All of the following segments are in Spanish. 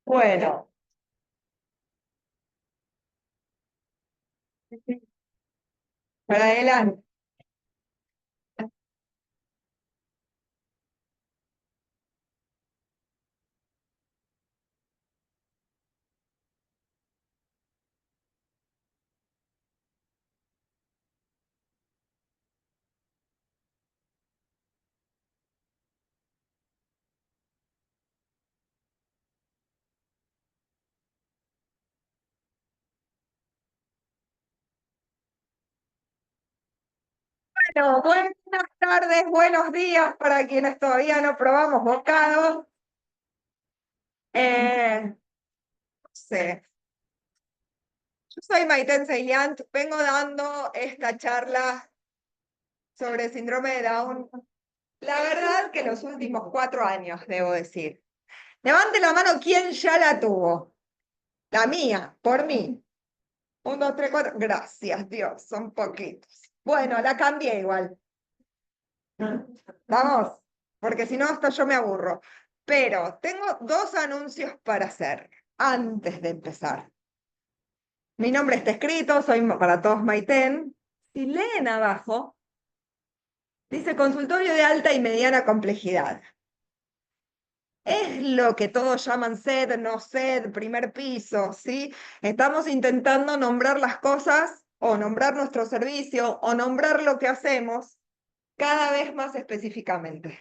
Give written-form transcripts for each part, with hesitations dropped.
Bueno, para adelante. Bueno, buenas tardes, buenos días para quienes todavía no probamos bocado. No sé, yo soy Maiten Ceiliant, vengo dando esta charla sobre síndrome de Down. La verdad que los últimos 4 años, debo decir. Levante la mano quien ya la tuvo. La mía, por mí. 1, 2, 3, 4. Gracias, Dios, son poquitos. Bueno, la cambié igual. Vamos, porque si no, hasta yo me aburro. Pero tengo 2 anuncios para hacer antes de empezar. Mi nombre está escrito, soy para todos Maiten. Si leen abajo, dice consultorio de alta y mediana complejidad. Es lo que todos llaman sed, no sed, primer piso, ¿sí? Estamos intentando nombrar las cosas o nombrar nuestro servicio o nombrar lo que hacemos cada vez más específicamente.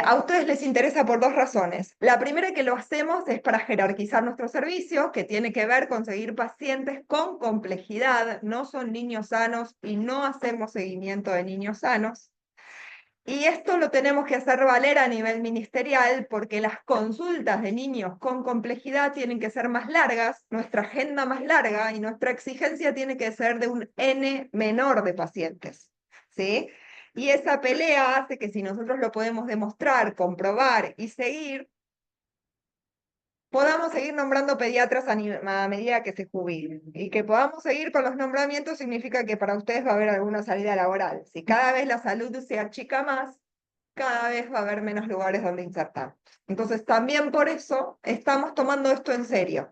A ustedes les interesa por 2 razones. La primera que lo hacemos es para jerarquizar nuestro servicio, que tiene que ver con seguir pacientes con complejidad. No son niños sanos y no hacemos seguimiento de niños sanos. Y esto lo tenemos que hacer valer a nivel ministerial porque las consultas de niños con complejidad tienen que ser más largas, nuestra agenda más larga y nuestra exigencia tiene que ser de un N menor de pacientes, ¿sí? Y esa pelea hace que si nosotros lo podemos demostrar, comprobar y seguir, podamos seguir nombrando pediatras a medida que se jubilen. Y que podamos seguir con los nombramientos significa que para ustedes va a haber alguna salida laboral. Si cada vez la salud se achica más, cada vez va a haber menos lugares donde insertar. Entonces, también por eso estamos tomando esto en serio.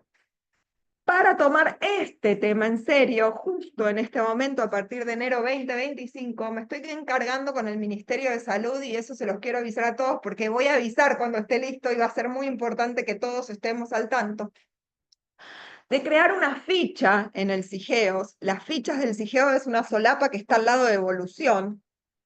Para tomar este tema en serio, justo en este momento, a partir de enero 2025, me estoy encargando con el Ministerio de Salud y eso se los quiero avisar a todos porque voy a avisar cuando esté listo y va a ser muy importante que todos estemos al tanto de crear una ficha en el CIGEOS. Las fichas del CIGEO es una solapa que está al lado de evolución,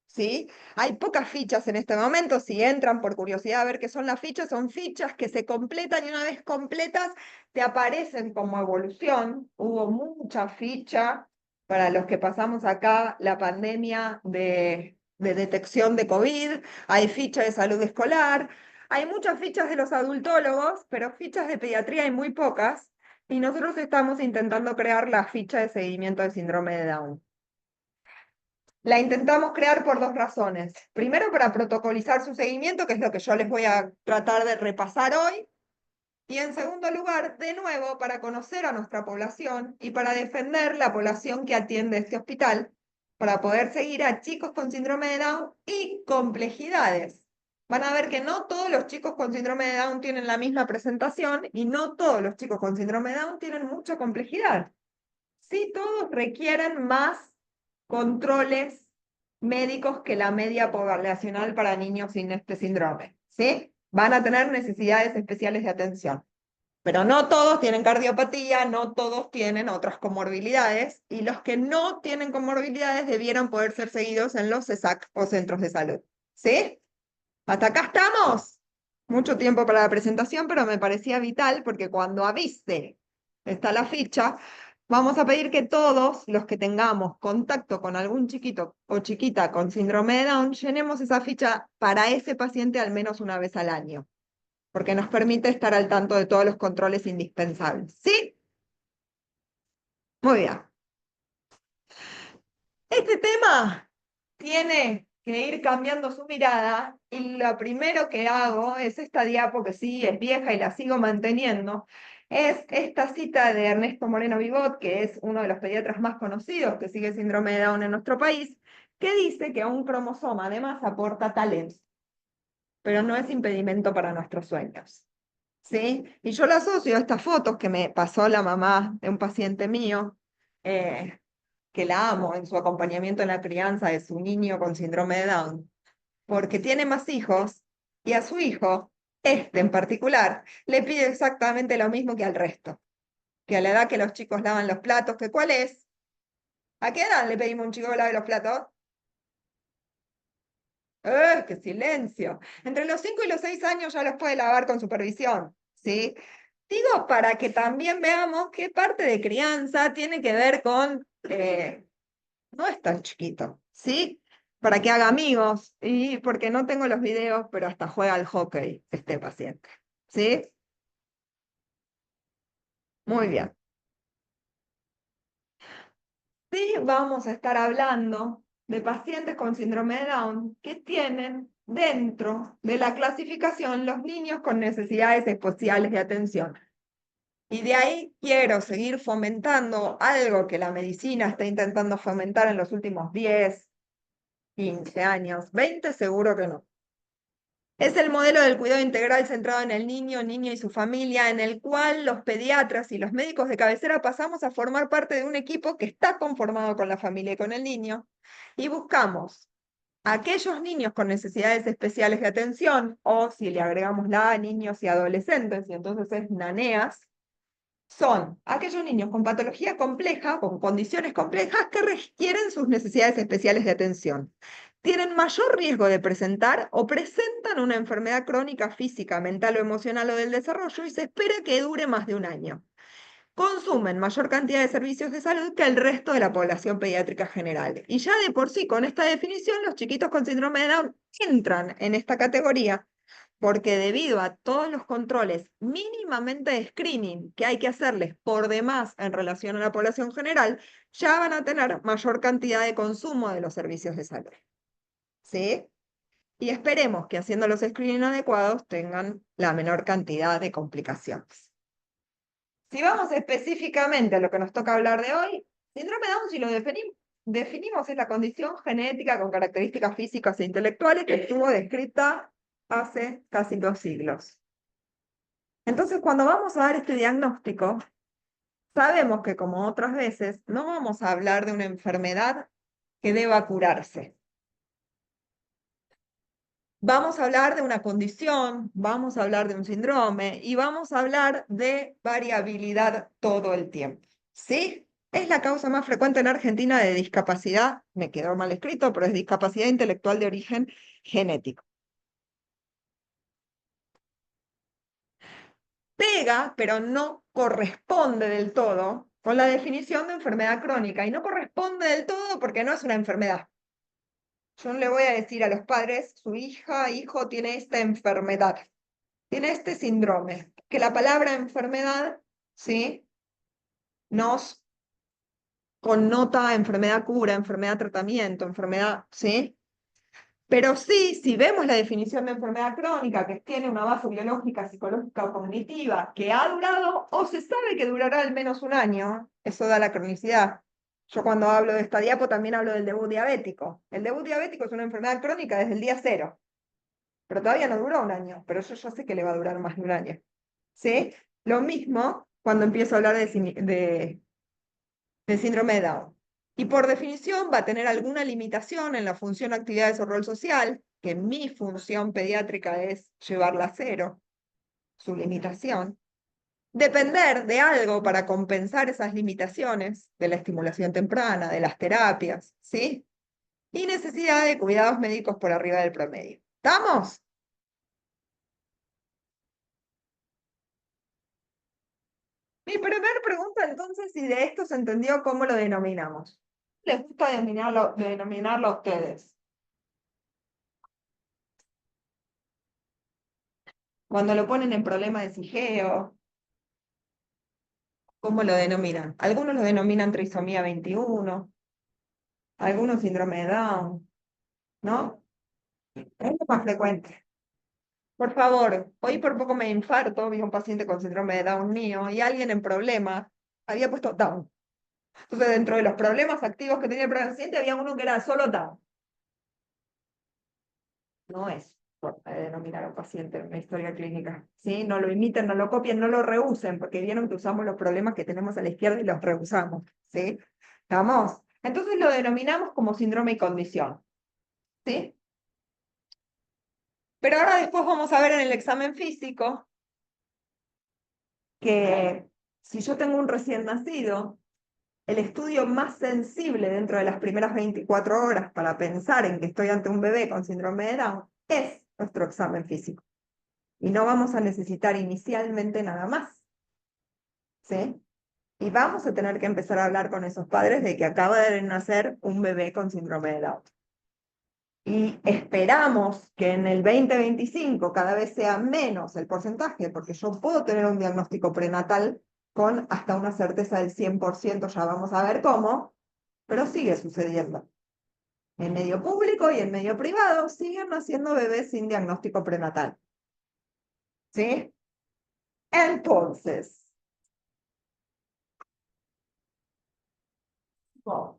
¿sí? Hay pocas fichas en este momento, si entran por curiosidad a ver qué son son fichas que se completan y una vez completas te aparecen como evolución. Hubo mucha ficha para los que pasamos acá la pandemia de detección de COVID, hay ficha de salud escolar, hay muchas fichas de los adultólogos, pero fichas de pediatría hay muy pocas, y nosotros estamos intentando crear la ficha de seguimiento del síndrome de Down. La intentamos crear por 2 razones. Primero, para protocolizar su seguimiento, que es lo que yo les voy a tratar de repasar hoy. Y en segundo lugar, de nuevo, para conocer a nuestra población y para defender la población que atiende este hospital, para poder seguir a chicos con síndrome de Down y complejidades. Van a ver que no todos los chicos con síndrome de Down tienen la misma presentación y no todos los chicos con síndrome de Down tienen mucha complejidad. Sí, todos requieren más controles médicos que la media poblacional para niños sin este síndrome, ¿sí? Van a tener necesidades especiales de atención. Pero no todos tienen cardiopatía, no todos tienen otras comorbilidades, y los que no tienen comorbilidades debieran poder ser seguidos en los CESAC o centros de salud. ¿Sí? ¿Hasta acá estamos? Mucho tiempo para la presentación, pero me parecía vital porque cuando avise está la ficha, vamos a pedir que todos los que tengamos contacto con algún chiquito o chiquita con síndrome de Down, llenemos esa ficha para ese paciente al menos una vez al año, porque nos permite estar al tanto de todos los controles indispensables. ¿Sí? Muy bien. Este tema tiene que ir cambiando su mirada y lo primero que hago es esta diapo que sí es vieja y la sigo manteniendo. Es esta cita de Ernesto Moreno Vivot, que es uno de los pediatras más conocidos que sigue síndrome de Down en nuestro país, que dice que un cromosoma además aporta talento, pero no es impedimento para nuestros sueños. ¿Sí? Y yo lo asocio a estas fotos que me pasó la mamá de un paciente mío, eh, que la amo en su acompañamiento en la crianza de su niño con síndrome de Down, porque tiene más hijos y a su hijo, este en particular, le pide exactamente lo mismo que al resto, que a la edad que los chicos lavan los platos, que ¿cuál es? ¿A qué edad le pedimos a un chico que lave los platos? ¡Qué silencio! Entre los 5 y los 6 años ya los puede lavar con supervisión, ¿sí? Digo, para que también veamos qué parte de crianza tiene que ver con, no es tan chiquito, ¿sí? Para que haga amigos, y porque no tengo los videos, pero hasta juega al hockey este paciente, ¿sí? Muy bien. Sí, vamos a estar hablando de pacientes con síndrome de Down que tienen dentro de la clasificación los niños con necesidades especiales de atención. Y de ahí quiero seguir fomentando algo que la medicina está intentando fomentar en los últimos 10, 15 años, 20 seguro que no. Es el modelo del cuidado integral centrado en el niño, niña y su familia, en el cual los pediatras y los médicos de cabecera pasamos a formar parte de un equipo que está conformado con la familia y con el niño, y buscamos a aquellos niños con necesidades especiales de atención, o si le agregamos la A, niños y adolescentes, y entonces es NANEAS, son aquellos niños con patología compleja, con condiciones complejas que requieren sus necesidades especiales de atención. Tienen mayor riesgo de presentar o presentan una enfermedad crónica física, mental o emocional o del desarrollo y se espera que dure más de un año. Consumen mayor cantidad de servicios de salud que el resto de la población pediátrica general. Y ya de por sí, con esta definición, los chiquitos con síndrome de Down entran en esta categoría porque debido a todos los controles mínimamente de screening que hay que hacerles por demás en relación a la población general, ya van a tener mayor cantidad de consumo de los servicios de salud. ¿Sí? Y esperemos que haciendo los screening adecuados tengan la menor cantidad de complicaciones. Si vamos específicamente a lo que nos toca hablar de hoy, síndrome de Down, si lo definimos, es la condición genética con características físicas e intelectuales que estuvo descrita hace casi 2 siglos. Entonces, cuando vamos a dar este diagnóstico, sabemos que como otras veces, no vamos a hablar de una enfermedad que deba curarse. Vamos a hablar de una condición, vamos a hablar de un síndrome y vamos a hablar de variabilidad todo el tiempo. ¿Sí? Es la causa más frecuente en Argentina de discapacidad, me quedó mal escrito, pero es discapacidad intelectual de origen genético. Pega, pero no corresponde del todo con la definición de enfermedad crónica y no corresponde del todo porque no es una enfermedad. Yo no le voy a decir a los padres, su hija, hijo tiene esta enfermedad, tiene este síndrome, que la palabra enfermedad, ¿sí? Nos connota enfermedad cura, enfermedad tratamiento, enfermedad, ¿sí? Pero sí, si vemos la definición de enfermedad crónica, que tiene una base biológica, psicológica o cognitiva, que ha durado o se sabe que durará al menos un año, eso da la cronicidad. Yo cuando hablo de esta diapo también hablo del debut diabético. El debut diabético es una enfermedad crónica desde el día cero, pero todavía no duró un año, pero yo ya sé que le va a durar más de un año. ¿Sí? Lo mismo cuando empiezo a hablar de síndrome de Down. Y por definición va a tener alguna limitación en la función, actividades o rol social, que mi función pediátrica es llevarla a cero, su limitación. Depender de algo para compensar esas limitaciones, de la estimulación temprana, de las terapias, ¿sí? Y necesidad de cuidados médicos por arriba del promedio. ¿Estamos? Mi primera pregunta entonces, si de esto se entendió cómo lo denominamos. ¿Les gusta denominarlo a ustedes? Cuando lo ponen en problema de sigeo, ¿cómo lo denominan? Algunos lo denominan trisomía 21, algunos síndrome de Down, ¿no? Es lo más frecuente. Por favor, hoy por poco me infarto, vi un paciente con síndrome de Down mío y alguien en problema había puesto Down. Entonces, dentro de los problemas activos que tenía el paciente, había uno que era solo Down. No es forma de denominar a un paciente en una historia clínica. ¿Sí? No lo imiten, no lo copien, no lo reusen, porque vieron que usamos los problemas que tenemos a la izquierda y los reusamos. ¿Sí? ¿Estamos? Entonces lo denominamos como síndrome y condición. ¿Sí? Pero ahora después vamos a ver en el examen físico que si yo tengo un recién nacido, el estudio más sensible dentro de las primeras 24 horas para pensar en que estoy ante un bebé con síndrome de Down es nuestro examen físico. Y no vamos a necesitar inicialmente nada más. ¿Sí? Y vamos a tener que empezar a hablar con esos padres de que acaba de nacer un bebé con síndrome de Down. Y esperamos que en el 2025 cada vez sea menos el porcentaje, porque yo puedo tener un diagnóstico prenatal con hasta una certeza del 100%, ya vamos a ver cómo, pero sigue sucediendo. En medio público y en medio privado siguen naciendo bebés sin diagnóstico prenatal. ¿Sí? Entonces, oh,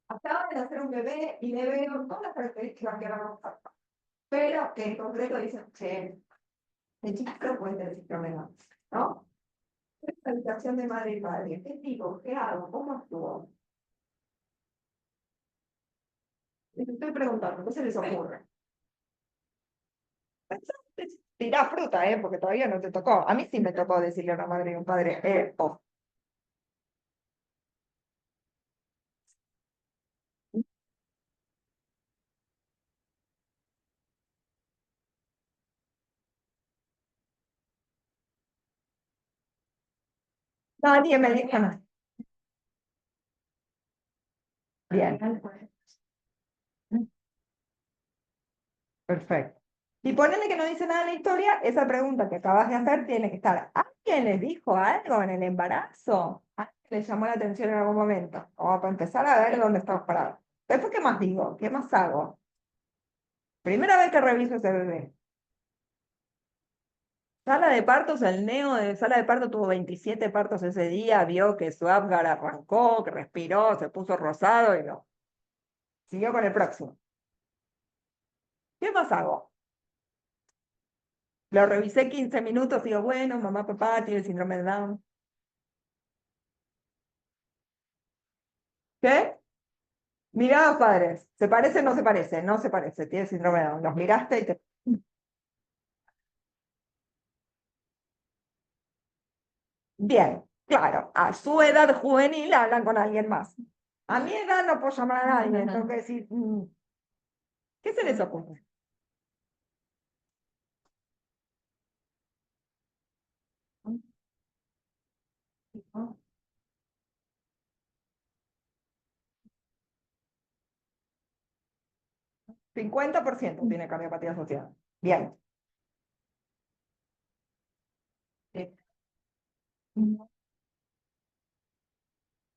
acaba de nacer un bebé y le veo todas las características que vamos a hacer, pero que en concreto dicen que el chiquito puede tener síndrome de Down, ¿no? Esta habitación de madre y padre, ¿qué digo? ¿Qué hago? ¿Cómo actúo? Les estoy preguntando, ¿qué se les ocurre? Tirá fruta, porque todavía no te tocó. A mí sí me tocó decirle a una madre y un padre, oh. Nadie me dijo nada. Bien, perfecto. Y ponele que no dice nada en la historia, esa pregunta que acabas de hacer tiene que estar, ¿alguien les dijo algo en el embarazo? ¿Alguien les llamó la atención en algún momento? Como para empezar a ver dónde estamos parados. Después, ¿qué más digo? ¿Qué más hago? Primera vez que reviso ese bebé. Sala de partos, el neo de sala de parto tuvo 27 partos ese día, vio que su Apgar arrancó, que respiró, se puso rosado y no. Siguió con el próximo. ¿Qué más hago? Lo revisé 15 minutos, digo, bueno, mamá, papá, tiene síndrome de Down. ¿Qué? Mirá a los padres. ¿Se parece? No se parece. No se parece. Tiene síndrome de Down. Los miraste y te... Bien, claro. A su edad juvenil hablan con alguien más. A mi edad no puedo llamar a nadie. Tengo que decir, ¿qué se les ocurre? 50% tiene cardiopatía asociada. Bien. Sí.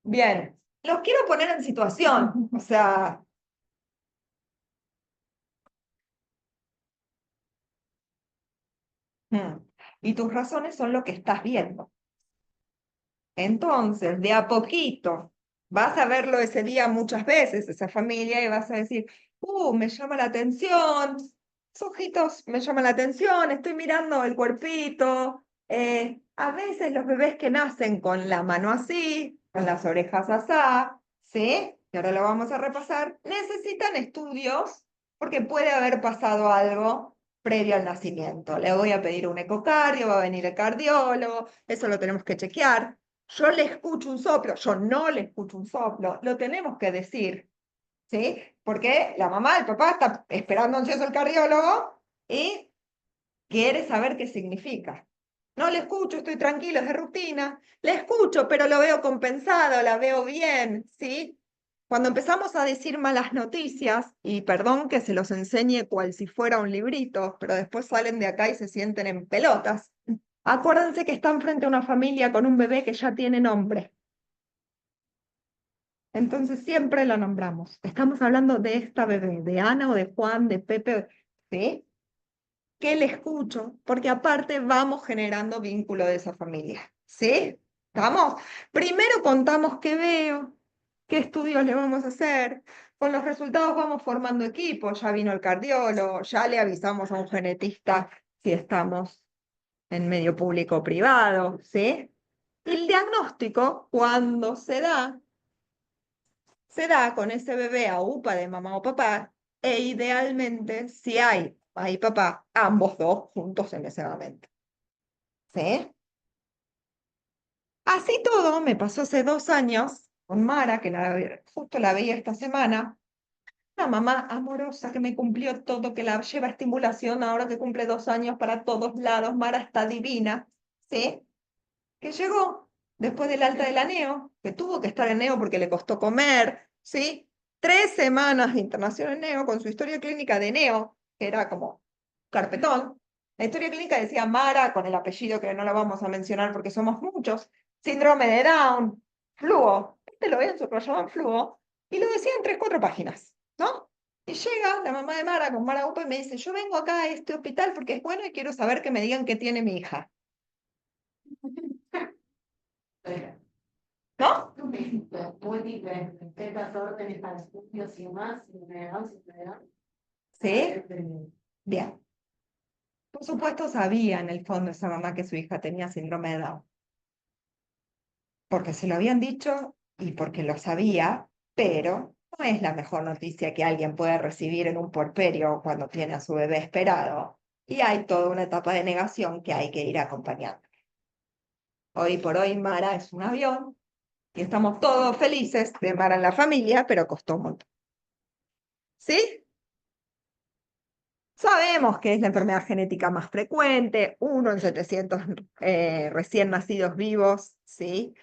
Bien. Los quiero poner en situación. O sea, mm, y tus razones son lo que estás viendo. Entonces, de a poquito, vas a verlo ese día muchas veces, esa familia, y vas a decir, me llama la atención, esos ojitos me llaman la atención, estoy mirando el cuerpito. A veces los bebés que nacen con la mano así, con las orejas asá, ¿sí? Y ahora lo vamos a repasar, necesitan estudios porque puede haber pasado algo previo al nacimiento. Le voy a pedir un ecocardio, va a venir el cardiólogo, eso lo tenemos que chequear. Yo le escucho un soplo, yo no le escucho un soplo, lo tenemos que decir, ¿sí? Porque la mamá, el papá está esperando ansioso el cardiólogo y quiere saber qué significa. No le escucho, estoy tranquilo, es de rutina. Le escucho, pero lo veo compensado, la veo bien, ¿sí? Cuando empezamos a decir malas noticias, y perdón que se los enseñe cual si fuera un librito, pero después salen de acá y se sienten en pelotas. Acuérdense que están frente a una familia con un bebé que ya tiene nombre. Entonces siempre la nombramos. Estamos hablando de esta bebé, de Ana o de Juan, de Pepe, ¿sí? Que le escucho, porque aparte vamos generando vínculo de esa familia, ¿sí? ¿Estamos? Primero contamos qué veo, qué estudios le vamos a hacer, con los resultados vamos formando equipo, ya vino el cardiólogo, ya le avisamos a un genetista si estamos en medio público o privado, ¿sí? Y el diagnóstico, cuando se da con ese bebé a UPA de mamá o papá, e idealmente, si hay mamá y papá, ambos dos juntos en ese momento, ¿sí? Así todo, me pasó hace 2 años con Mara, que justo la veía esta semana, una mamá amorosa que me cumplió todo, que la lleva a estimulación ahora que cumple 2 años para todos lados. Mara está divina, ¿sí? Que llegó después del alta de la neo, que tuvo que estar en neo porque le costó comer, ¿sí? 3 semanas de internación en neo con su historia clínica de neo, que era como carpetón. La historia clínica decía Mara, con el apellido que no lo vamos a mencionar porque somos muchos, síndrome de Down, fluo. Este lo ven, lo llaman fluo, y lo decía en 3, 4 páginas, ¿no? Y llega la mamá de Mara con Mara Upa y me dice, yo vengo acá a este hospital porque es bueno y quiero saber que me digan qué tiene mi hija. ¿No? Múltiples estas órdenes para estudios y demás, si me dan, ¿Sí? Bien. Por supuesto sabía en el fondo esa mamá que su hija tenía síndrome de Down, porque se lo habían dicho y porque lo sabía, pero no es la mejor noticia que alguien puede recibir en un puerperio cuando tiene a su bebé esperado. Y hay toda una etapa de negación que hay que ir acompañando. Hoy por hoy Mara es un avión y estamos todos felices de Mara en la familia, pero costó un montón. ¿Sí? Sabemos que es la enfermedad genética más frecuente, 1 en 700 recién nacidos vivos, ¿sí?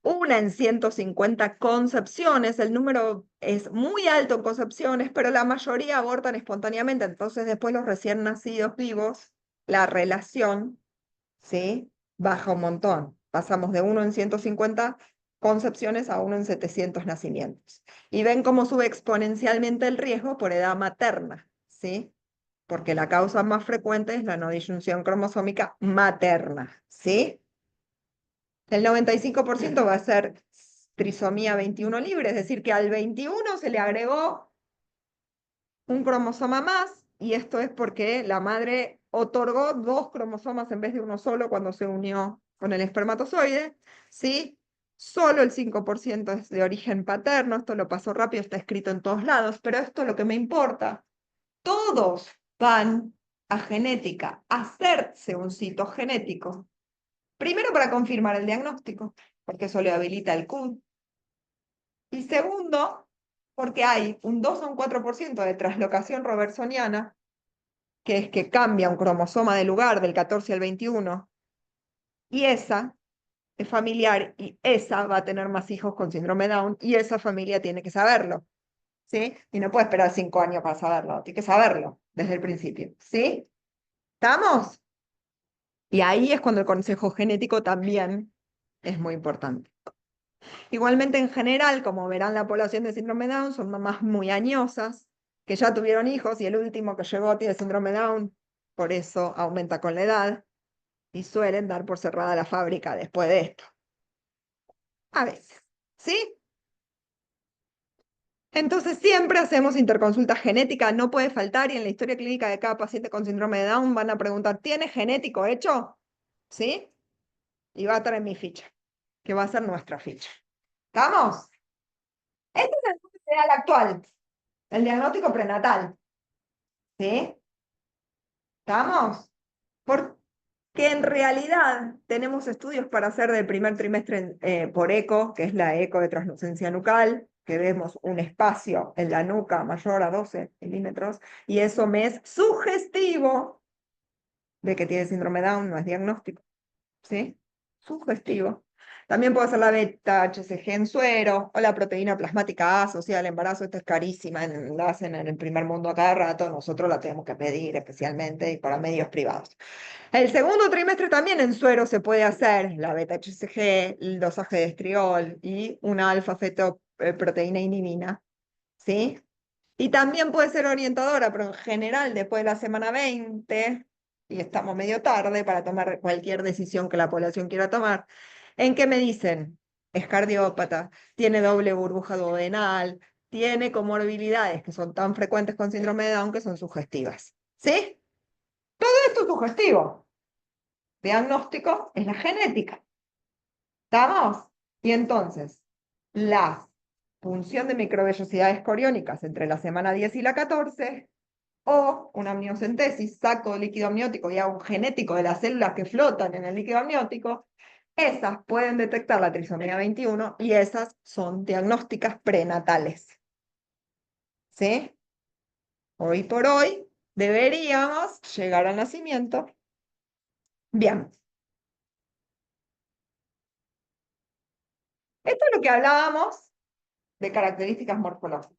1 en 150 concepciones, el número es muy alto en concepciones, pero la mayoría abortan espontáneamente, entonces después los recién nacidos vivos, la relación, ¿sí? Baja un montón. Pasamos de 1 en 150 concepciones a 1 en 700 nacimientos. Y ven cómo sube exponencialmente el riesgo por edad materna, ¿sí? Porque la causa más frecuente es la no disyunción cromosómica materna, ¿sí? El 95% va a ser trisomía 21 libre, es decir, que al 21 se le agregó un cromosoma más, y esto es porque la madre otorgó 2 cromosomas en vez de uno solo cuando se unió con el espermatozoide, ¿sí? Solo el 5% es de origen paterno, esto lo paso rápido, está escrito en todos lados, pero esto es lo que me importa. Todos van a genética, a hacerse un citogenético. Primero para confirmar el diagnóstico, porque eso le habilita el CUD. Y segundo, porque hay un 2 o un 4% de translocación robertsoniana, que es que cambia un cromosoma de lugar del 14 al 21, y esa es familiar, y esa va a tener más hijos con síndrome Down, y esa familia tiene que saberlo, ¿sí? Y no puede esperar 5 años para saberlo, tiene que saberlo desde el principio, ¿sí? ¿Estamos? Y ahí es cuando el consejo genético también es muy importante. Igualmente, en general, como verán, la población de síndrome Down son mamás muy añosas, que ya tuvieron hijos y el último que llegó tiene síndrome Down, por eso aumenta con la edad y suelen dar por cerrada la fábrica después de esto. A veces, ¿sí? Entonces siempre hacemos interconsulta genética, no puede faltar, y en la historia clínica de cada paciente con síndrome de Down van a preguntar, ¿tiene genético hecho? ¿Sí? Y va a estar en mi ficha, que va a ser nuestra ficha. ¿Estamos? Este es el mundo ideal actual, el diagnóstico prenatal. ¿Sí? ¿Estamos? Porque en realidad tenemos estudios para hacer del primer trimestre por eco, que es la eco de translucencia nucal, que vemos un espacio en la nuca mayor a 12 milímetros, y eso me es sugestivo de que tiene síndrome Down, no es diagnóstico. ¿Sí? Sugestivo. También puede ser la beta-HCG en suero o la proteína plasmática A asociada al embarazo. Esta es carísima, la hacen en el primer mundo a cada rato, nosotros la tenemos que pedir especialmente y para medios privados. El segundo trimestre también en suero se puede hacer la beta-HCG, el dosaje de estriol y una alfa-fetoproteína inhibina, ¿sí? Y también puede ser orientadora, pero en general después de la semana 20, y estamos medio tarde para tomar cualquier decisión que la población quiera tomar, ¿en qué me dicen? Es cardiópata, tiene doble burbuja duodenal, tiene comorbilidades que son tan frecuentes con síndrome de Down que son sugestivas. ¿Sí? Todo esto es sugestivo. Diagnóstico es la genética. ¿Estamos? Y entonces, la función de microvellosidades coriónicas entre la semana 10 y la 14, o una amniocentesis, saco líquido amniótico y hago un genético de las células que flotan en el líquido amniótico, esas pueden detectar la trisomía 21 y esas son diagnósticas prenatales. ¿Sí? Hoy por hoy deberíamos llegar al nacimiento. Bien. Esto es lo que hablábamos de características morfológicas.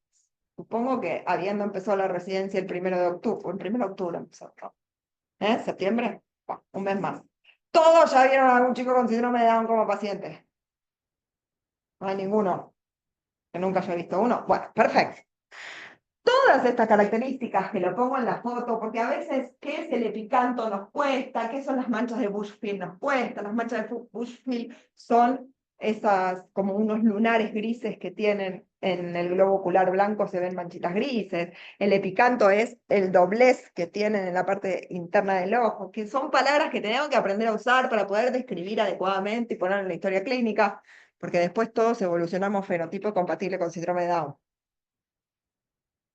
Supongo que habiendo empezado la residencia el 1 de octubre, el 1 de octubre empezó, ¿no? ¿Septiembre? Bueno, un mes más. Todos ya vieron a algún chico con síndrome de Down como paciente. No hay ninguno que nunca haya visto uno. Bueno, perfecto. Todas estas características que lo pongo en la foto, porque a veces, ¿qué es el epicanto? Nos cuesta, ¿qué son las manchas de Bushfield? Nos cuesta, las manchas de Bushfield son esas como unos lunares grises que tienen en el globo ocular blanco, se ven manchitas grises. El epicanto es el doblez que tienen en la parte interna del ojo, que son palabras que tenemos que aprender a usar para poder describir adecuadamente y poner en la historia clínica, porque después todos evolucionamos fenotipo compatible con síndrome de Down.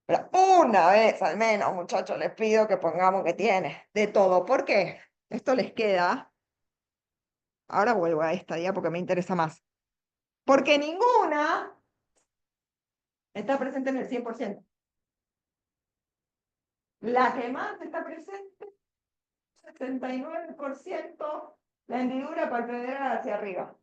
Pero una vez al menos, muchachos, les pido que pongamos que tiene de todo. ¿Por qué? Esto les queda. Ahora vuelvo a esta ya porque me interesa más. Porque ninguna está presente en el 100%. La que más está presente, 69%, la hendidura palpebral hacia arriba.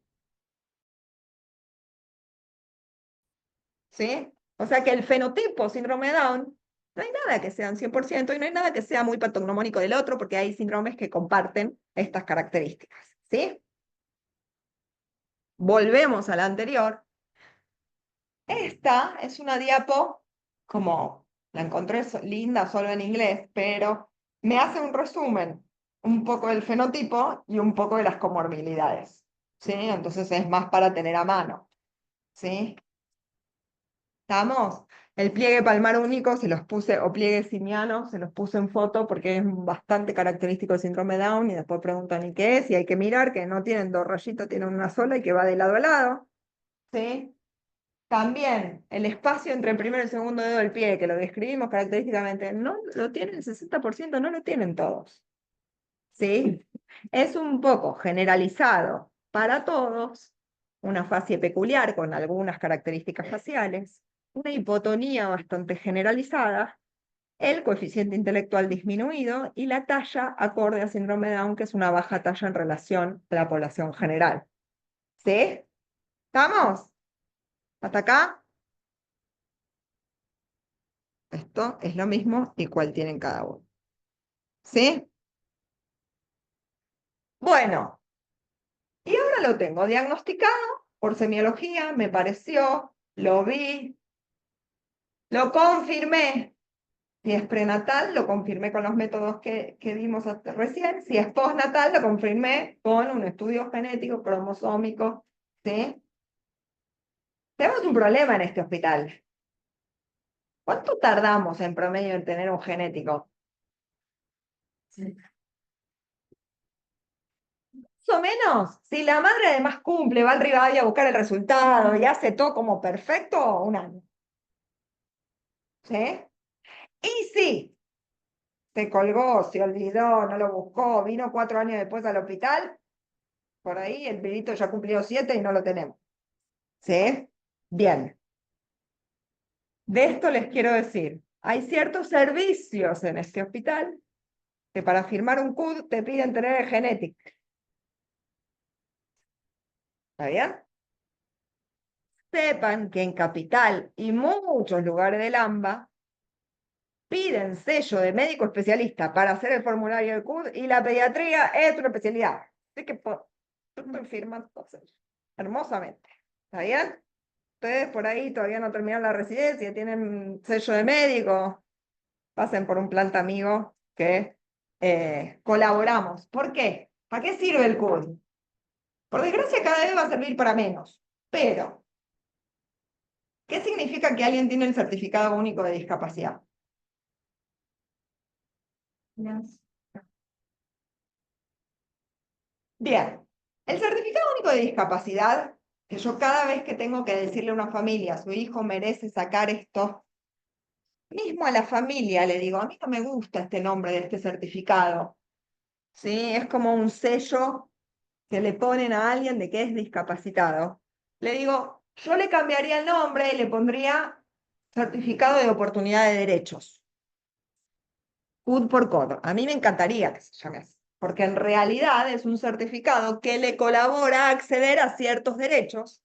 ¿Sí? O sea que el fenotipo síndrome de Down, no hay nada que sean 100% y no hay nada que sea muy patognomónico del otro porque hay síndromes que comparten estas características. ¿Sí? Volvemos a la anterior. Esta es una diapo, como la encontré linda solo en inglés, pero me hace un resumen, un poco del fenotipo y un poco de las comorbilidades. ¿Sí? Entonces es más para tener a mano. ¿Sí? ¿Estamos? El pliegue palmar único se los puse, o pliegue simiano, se los puse en foto porque es bastante característico del síndrome Down y después preguntan ¿y qué es? Y hay que mirar que no tienen dos rayitas, tienen una sola y que va de lado a lado. ¿Sí? También el espacio entre el primer y el segundo dedo del pie, que lo describimos característicamente, no lo tienen el 60%, no lo tienen todos. ¿Sí? Es un poco generalizado para todos, una facie peculiar con algunas características faciales, una hipotonía bastante generalizada, el coeficiente intelectual disminuido y la talla acorde a síndrome de Down, que es una baja talla en relación a la población general. ¿Sí? ¿Estamos? ¿Hasta acá? Esto es lo mismo y cuál tienen cada uno. ¿Sí? Bueno, y ahora lo tengo diagnosticado por semiología, me pareció, lo vi, lo confirmé. Si es prenatal, lo confirmé con los métodos que vimos recién. Si es postnatal, lo confirmé con un estudio genético, cromosómico. ¿Sí? Tenemos un problema en este hospital. ¿Cuánto tardamos en promedio en tener un genético? Sí. Más o menos, si la madre además cumple, va al Rivadavia a buscar el resultado y hace todo como perfecto, un año. ¿Sí? Y si se colgó, se olvidó, no lo buscó, vino 4 años después al hospital, por ahí el pibito ya cumplió 7 y no lo tenemos. ¿Sí? Bien. De esto les quiero decir, hay ciertos servicios en este hospital que para firmar un CUD te piden tener el genético. ¿Está bien? Sepan que en Capital y muchos lugares del AMBA piden sello de médico especialista para hacer el formulario de CUD y la pediatría es una especialidad. Así que yo estoy firmando sellos hermosamente. ¿Está bien? Ustedes por ahí todavía no terminaron la residencia, tienen sello de médico, pasen por un planta amigo que colaboramos. ¿Por qué? ¿Para qué sirve el CUD? Por desgracia cada vez va a servir para menos, pero ¿Qué significa que alguien tiene el certificado único de discapacidad? Bien, el certificado único de discapacidad, que yo cada vez que tengo que decirle a una familia, su hijo merece sacar esto, mismo a la familia le digo, a mí no me gusta este nombre de este certificado, ¿sí? Es como un sello que le ponen a alguien de que es discapacitado. Le digo, yo le cambiaría el nombre y le pondría certificado de oportunidad de derechos. CUD por codo. A mí me encantaría que se llame así, porque en realidad es un certificado que le colabora a acceder a ciertos derechos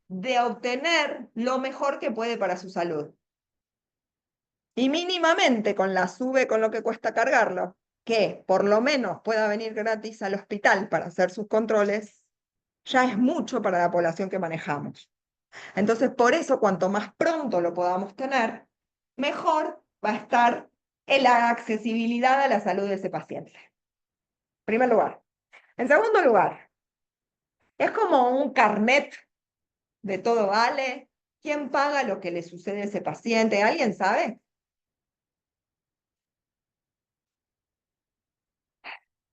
de obtener lo mejor que puede para su salud. Y mínimamente con la sube con lo que cuesta cargarlo, que por lo menos pueda venir gratis al hospital para hacer sus controles, ya es mucho para la población que manejamos. Entonces, por eso, cuanto más pronto lo podamos tener, mejor va a estar en la accesibilidad a la salud de ese paciente. En primer lugar. En segundo lugar, es como un carnet de todo vale. ¿Quién paga lo que le sucede a ese paciente? ¿Alguien sabe?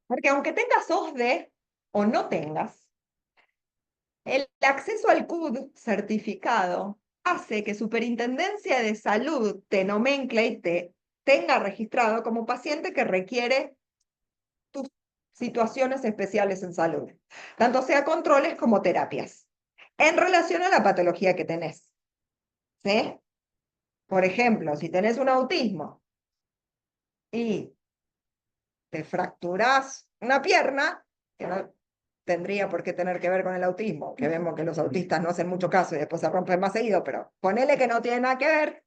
Porque aunque tengas OSDE o no tengas, el acceso al CUD certificado hace que Superintendencia de Salud te nomencla y te tenga registrado como paciente que requiere tus situaciones especiales en salud, tanto sea controles como terapias, en relación a la patología que tenés. ¿Sí? Por ejemplo, si tenés un autismo y te fracturás una pierna, que no tendría por qué tener que ver con el autismo, que vemos que los autistas no hacen mucho caso y después se rompen más seguido, pero ponele que no tiene nada que ver,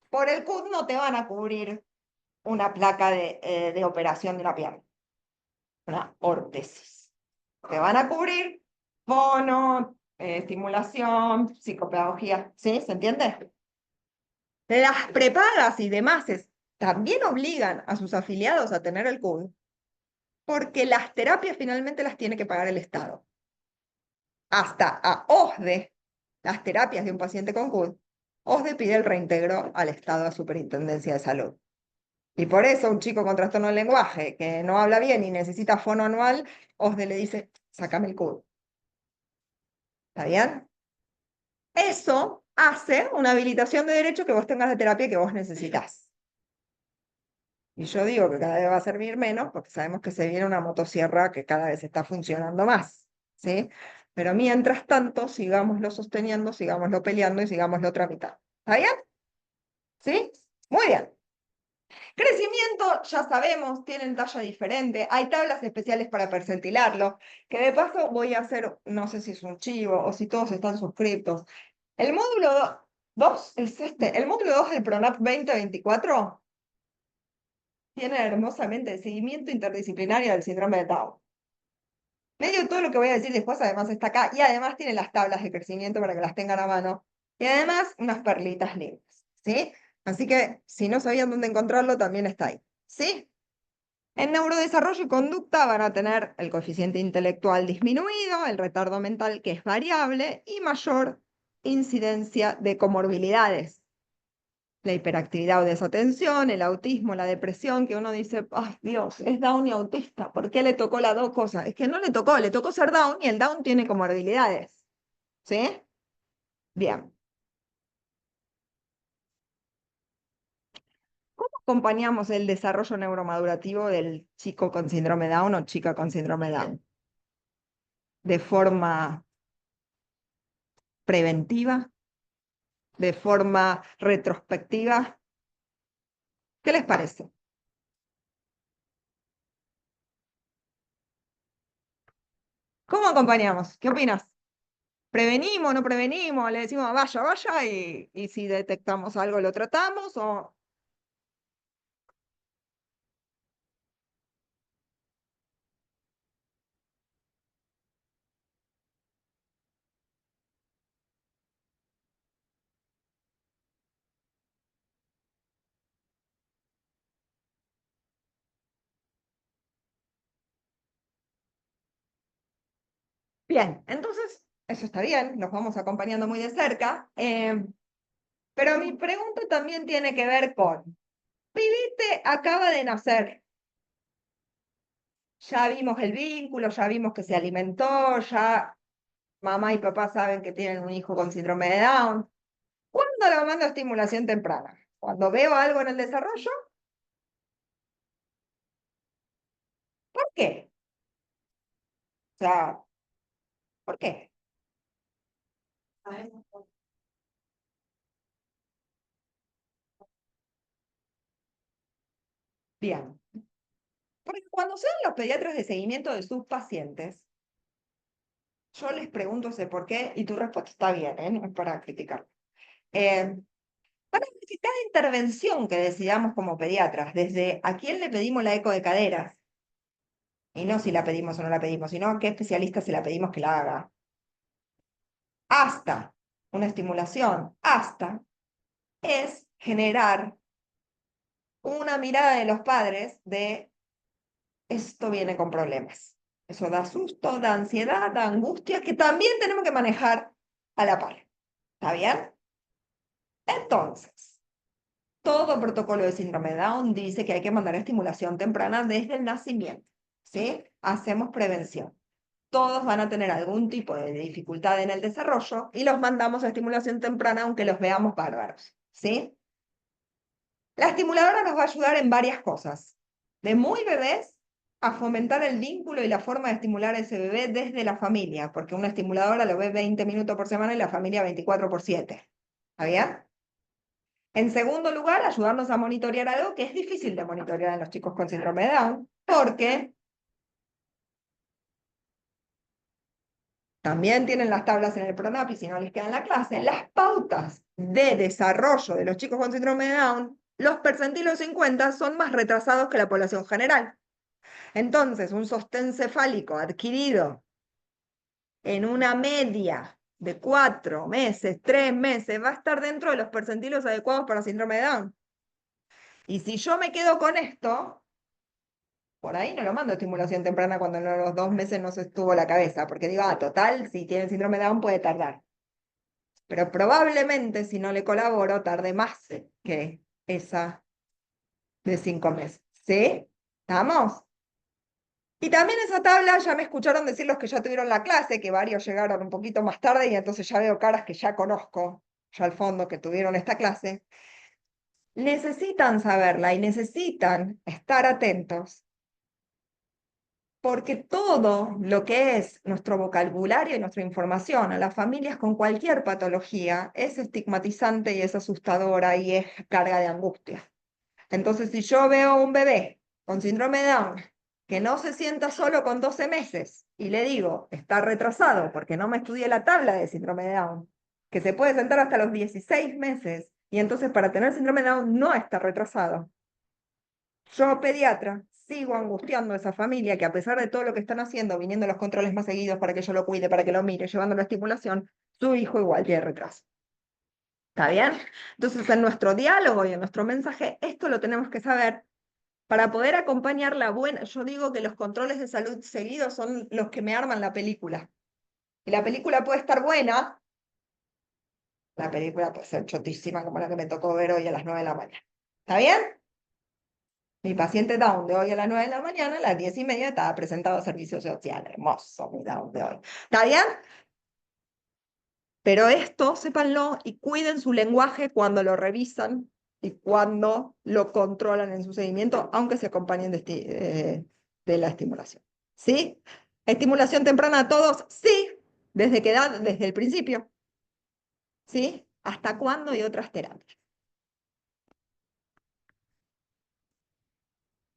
por el CUD no te van a cubrir una placa de operación de una pierna, una órtesis. Te van a cubrir fono, estimulación, psicopedagogía, ¿sí? ¿Se entiende? Las prepagas y demás también obligan a sus afiliados a tener el CUD, porque las terapias finalmente las tiene que pagar el Estado. Hasta a OSDE, las terapias de un paciente con CUD, OSDE pide el reintegro al Estado a Superintendencia de Salud. Y por eso un chico con trastorno del lenguaje que no habla bien y necesita fono anual, OSDE le dice, sácame el CUD. ¿Está bien? Eso hace una habilitación de derecho que vos tengas la terapia que vos necesitas. Y yo digo que cada vez va a servir menos porque sabemos que se viene una motosierra que cada vez está funcionando más, ¿sí? Pero mientras tanto, sigámoslo sosteniendo, sigámoslo peleando y sigámoslo tramitando. ¿Está bien? ¿Sí? Muy bien. Crecimiento, ya sabemos, tienen talla diferente. Hay tablas especiales para percentilarlo, que de paso voy a hacer, no sé si es un chivo o si todos están suscritos. El módulo 2, el módulo 2 del PRONAP 2024 tiene hermosamente el seguimiento interdisciplinario del síndrome de Down. Medio todo lo que voy a decir después además está acá y además tiene las tablas de crecimiento para que las tengan a mano y además unas perlitas lindas, ¿sí? Así que si no sabían dónde encontrarlo, también está ahí, ¿sí? En neurodesarrollo y conducta van a tener el coeficiente intelectual disminuido, el retardo mental que es variable y mayor incidencia de comorbilidades. La hiperactividad o desatención, el autismo, la depresión, que uno dice, ¡ay Dios, es Down y autista! ¿Por qué le tocó las dos cosas? Es que no le tocó ser Down y el Down tiene comorbilidades. ¿Sí? Bien. ¿Cómo acompañamos el desarrollo neuromadurativo del chico con síndrome Down o chica con síndrome Down? ¿De forma preventiva? ¿De forma retrospectiva? ¿Qué les parece? ¿Cómo acompañamos? ¿Qué opinas? ¿Prevenimos, no prevenimos? ¿Le decimos vaya, vaya y si detectamos algo lo tratamos? O... Bien, entonces eso está bien, los vamos acompañando muy de cerca. Pero mi pregunta también tiene que ver con, pibite acaba de nacer, ya vimos el vínculo, ya vimos que se alimentó, ya mamá y papá saben que tienen un hijo con síndrome de Down. ¿Cuándo lo mando a estimulación temprana? ¿Cuando veo algo en el desarrollo? ¿Por qué? O sea, ¿por qué? ¿Sabes? Bien. Porque cuando sean los pediatras de seguimiento de sus pacientes, yo les pregunto ese por qué y tu respuesta está bien, ¿eh? No es para criticar. Eh, Para ver que cada intervención que decidamos como pediatras, desde a quién le pedimos la eco de caderas, y no si la pedimos o no la pedimos, sino a qué especialista se la pedimos que la haga, hasta una estimulación, hasta es generar una mirada de los padres de esto viene con problemas. Eso da susto, da ansiedad, da angustia, que también tenemos que manejar a la par. ¿Está bien? Entonces, todo protocolo de síndrome de Down dice que hay que mandar estimulación temprana desde el nacimiento. ¿Sí? Hacemos prevención. Todos van a tener algún tipo de dificultad en el desarrollo y los mandamos a estimulación temprana aunque los veamos bárbaros. ¿Sí? La estimuladora nos va a ayudar en varias cosas. De muy bebés a fomentar el vínculo y la forma de estimular a ese bebé desde la familia, porque una estimuladora lo ve 20 minutos por semana y la familia 24/7. ¿Está bien? En segundo lugar, ayudarnos a monitorear algo que es difícil de monitorear en los chicos con síndrome de Down, porque también tienen las tablas en el PRONAPI, si no les queda en la clase, las pautas de desarrollo de los chicos con síndrome de Down, los percentilos 50 son más retrasados que la población general. Entonces, un sostén cefálico adquirido en una media de 4 meses, 3 meses, va a estar dentro de los percentilos adecuados para síndrome de Down. Y si yo me quedo con esto, por ahí no lo mando a estimulación temprana cuando en los 2 meses no se estuvo la cabeza, porque digo, total, si tiene síndrome de Down puede tardar. Pero probablemente si no le colaboro, tarde más que esa de 5 meses. ¿Sí? ¿Estamos? Y también esa tabla, ya me escucharon decir los que ya tuvieron la clase, que varios llegaron un poquito más tarde y entonces ya veo caras que ya conozco, ya al fondo que tuvieron esta clase. Necesitan saberla y necesitan estar atentos porque todo lo que es nuestro vocabulario y nuestra información a las familias con cualquier patología es estigmatizante y es asustadora y es carga de angustia. Entonces, si yo veo un bebé con síndrome de Down que no se sienta solo con 12 meses y le digo, está retrasado porque no me estudié la tabla de síndrome de Down, que se puede sentar hasta los 16 meses y entonces para tener síndrome de Down no está retrasado. Yo, pediatra, sigo angustiando a esa familia que a pesar de todo lo que están haciendo, viniendo los controles más seguidos para que yo lo cuide, para que lo mire, llevándolo a estimulación, su hijo igual tiene retraso. ¿Está bien? Entonces, en nuestro diálogo y en nuestro mensaje, esto lo tenemos que saber para poder acompañar la buena. Yo digo que los controles de salud seguidos son los que me arman la película. Y la película puede estar buena, la película puede ser chotísima como la que me tocó ver hoy a las 9 de la mañana. ¿Está bien? Mi paciente Down de hoy a las 9 de la mañana, a las 10:30 estaba presentado a servicio social. Hermoso mi Down de hoy. ¿Está bien? Pero esto, sépanlo y cuiden su lenguaje cuando lo revisan y cuando lo controlan en su seguimiento, aunque se acompañen de la estimulación. ¿Sí? ¿Estimulación temprana a todos? Sí. ¿Desde qué edad? Desde el principio. ¿Sí? ¿Hasta cuándo? Y otras terapias.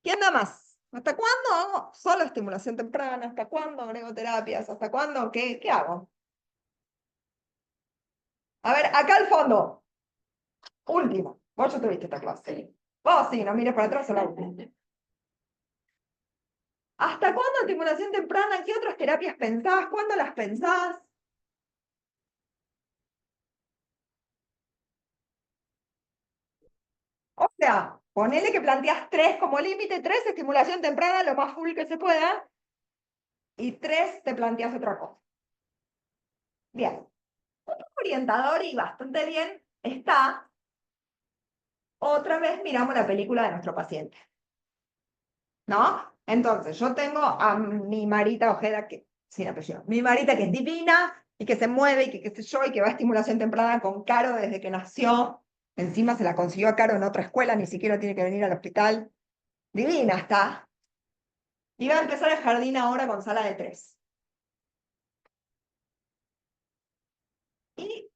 ¿Quién da más? ¿Hasta cuándo hago solo estimulación temprana? ¿Hasta cuándo agrego terapias? ¿Hasta cuándo? ¿Qué hago? A ver, acá al fondo. Último. Vos ya tuviste esta clase. Vos sí, no mires para atrás, la última. ¿Hasta cuándo estimulación temprana? ¿Qué otras terapias pensás? ¿Cuándo las pensás? O sea, ponele que planteás 3 como límite, 3 estimulación temprana, lo más full que se pueda, y 3 te planteás otra cosa. Bien. Otro orientador y bastante bien está, otra vez miramos la película de nuestro paciente, ¿no? Entonces, yo tengo a mi Marita Ojeda, que, sin apellido, mi Marita que es divina y que se mueve y que qué sé yo, y que va a estimulación temprana con Caro desde que nació. Encima se la consiguió a Caro en otra escuela, ni siquiera tiene que venir al hospital. Divina está. Y va a empezar el jardín ahora con sala de 3. Y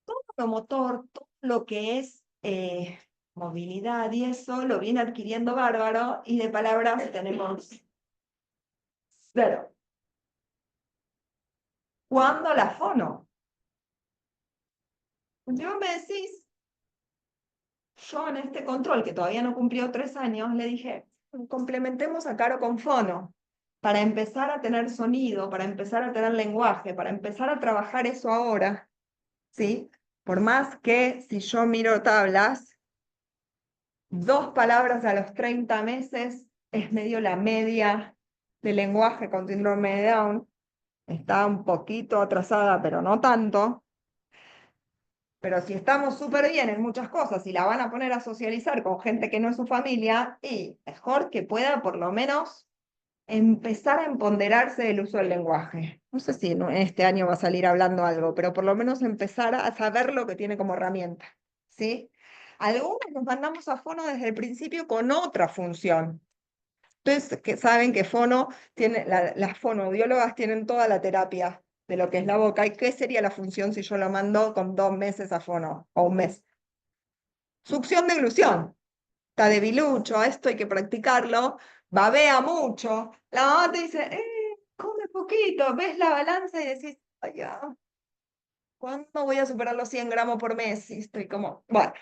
todo lo motor, todo lo que es movilidad y eso, lo viene adquiriendo bárbaro, y de palabras tenemos cero. ¿Cuándo la fono? Yo me decís, yo en este control, que todavía no cumplió 3 años, le dije, complementemos a Caro con fono, para empezar a tener sonido, para empezar a tener lenguaje, para empezar a trabajar eso ahora, ¿sí? Por más que si yo miro tablas, 2 palabras a los 30 meses es medio la media de lenguaje con síndrome de Down. Está un poquito atrasada, pero no tanto. Pero si estamos súper bien en muchas cosas y la van a poner a socializar con gente que no es su familia, y mejor que pueda por lo menos empezar a empoderarse del uso del lenguaje. No sé si en este año va a salir hablando algo, pero por lo menos empezar a saber lo que tiene como herramienta, ¿sí? Algunos nos mandamos a fono desde el principio con otra función. Ustedes que saben que fono tiene, las fonoaudiólogas tienen toda la terapia de lo que es la boca. ¿Y qué sería la función si yo lo mando con 2 meses a fono o un mes? Succión de glución. Está debilucho, esto hay que practicarlo, babea mucho. La mamá te dice, come poquito, ves la balanza y decís, ay, ya, ¿cuándo voy a superar los 100 gramos por mes? Y estoy como, bueno,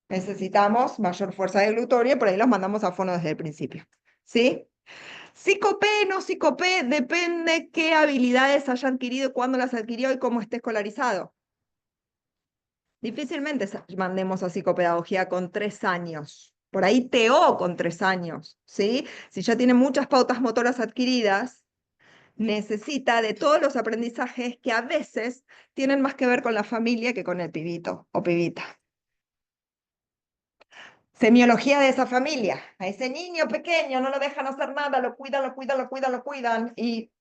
necesitamos mayor fuerza de glutorio y por ahí los mandamos a fono desde el principio. ¿Sí? Psicopé, no psicopé, depende qué habilidades haya adquirido, cuándo las adquirió y cómo esté escolarizado. Difícilmente mandemos a psicopedagogía con 3 años. Por ahí TO con 3 años, ¿sí? Si ya tiene muchas pautas motoras adquiridas, necesita de todos los aprendizajes que a veces tienen más que ver con la familia que con el pibito o pibita. Semiología de esa familia. A ese niño pequeño no lo dejan hacer nada, lo cuidan, lo cuidan, lo cuidan, lo cuidan. Y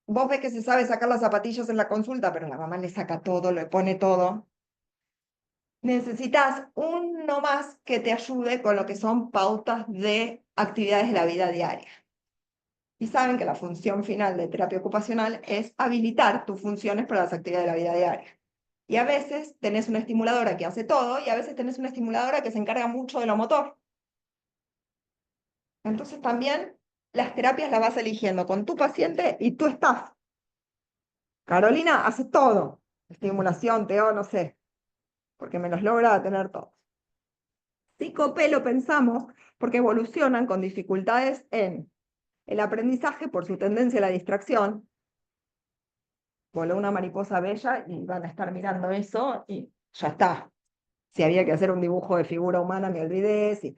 vos ves que se sabe sacar las zapatillas en la consulta, pero la mamá le saca todo, le pone todo. Necesitas uno más que te ayude con lo que son pautas de actividades de la vida diaria. Y saben que la función final de terapia ocupacional es habilitar tus funciones para las actividades de la vida diaria. Y a veces tenés una estimuladora que hace todo, y a veces tenés una estimuladora que se encarga mucho de lo motor. Entonces también las terapias las vas eligiendo con tu paciente y tú estás. Carolina hace todo, estimulación, TO, no sé, porque me los logra tener todos. Psicopé lo pensamos porque evolucionan con dificultades en el aprendizaje por su tendencia a la distracción. Voló una mariposa bella y van a estar mirando eso y ya está. Si había que hacer un dibujo de figura humana, me olvidé, ¿sí?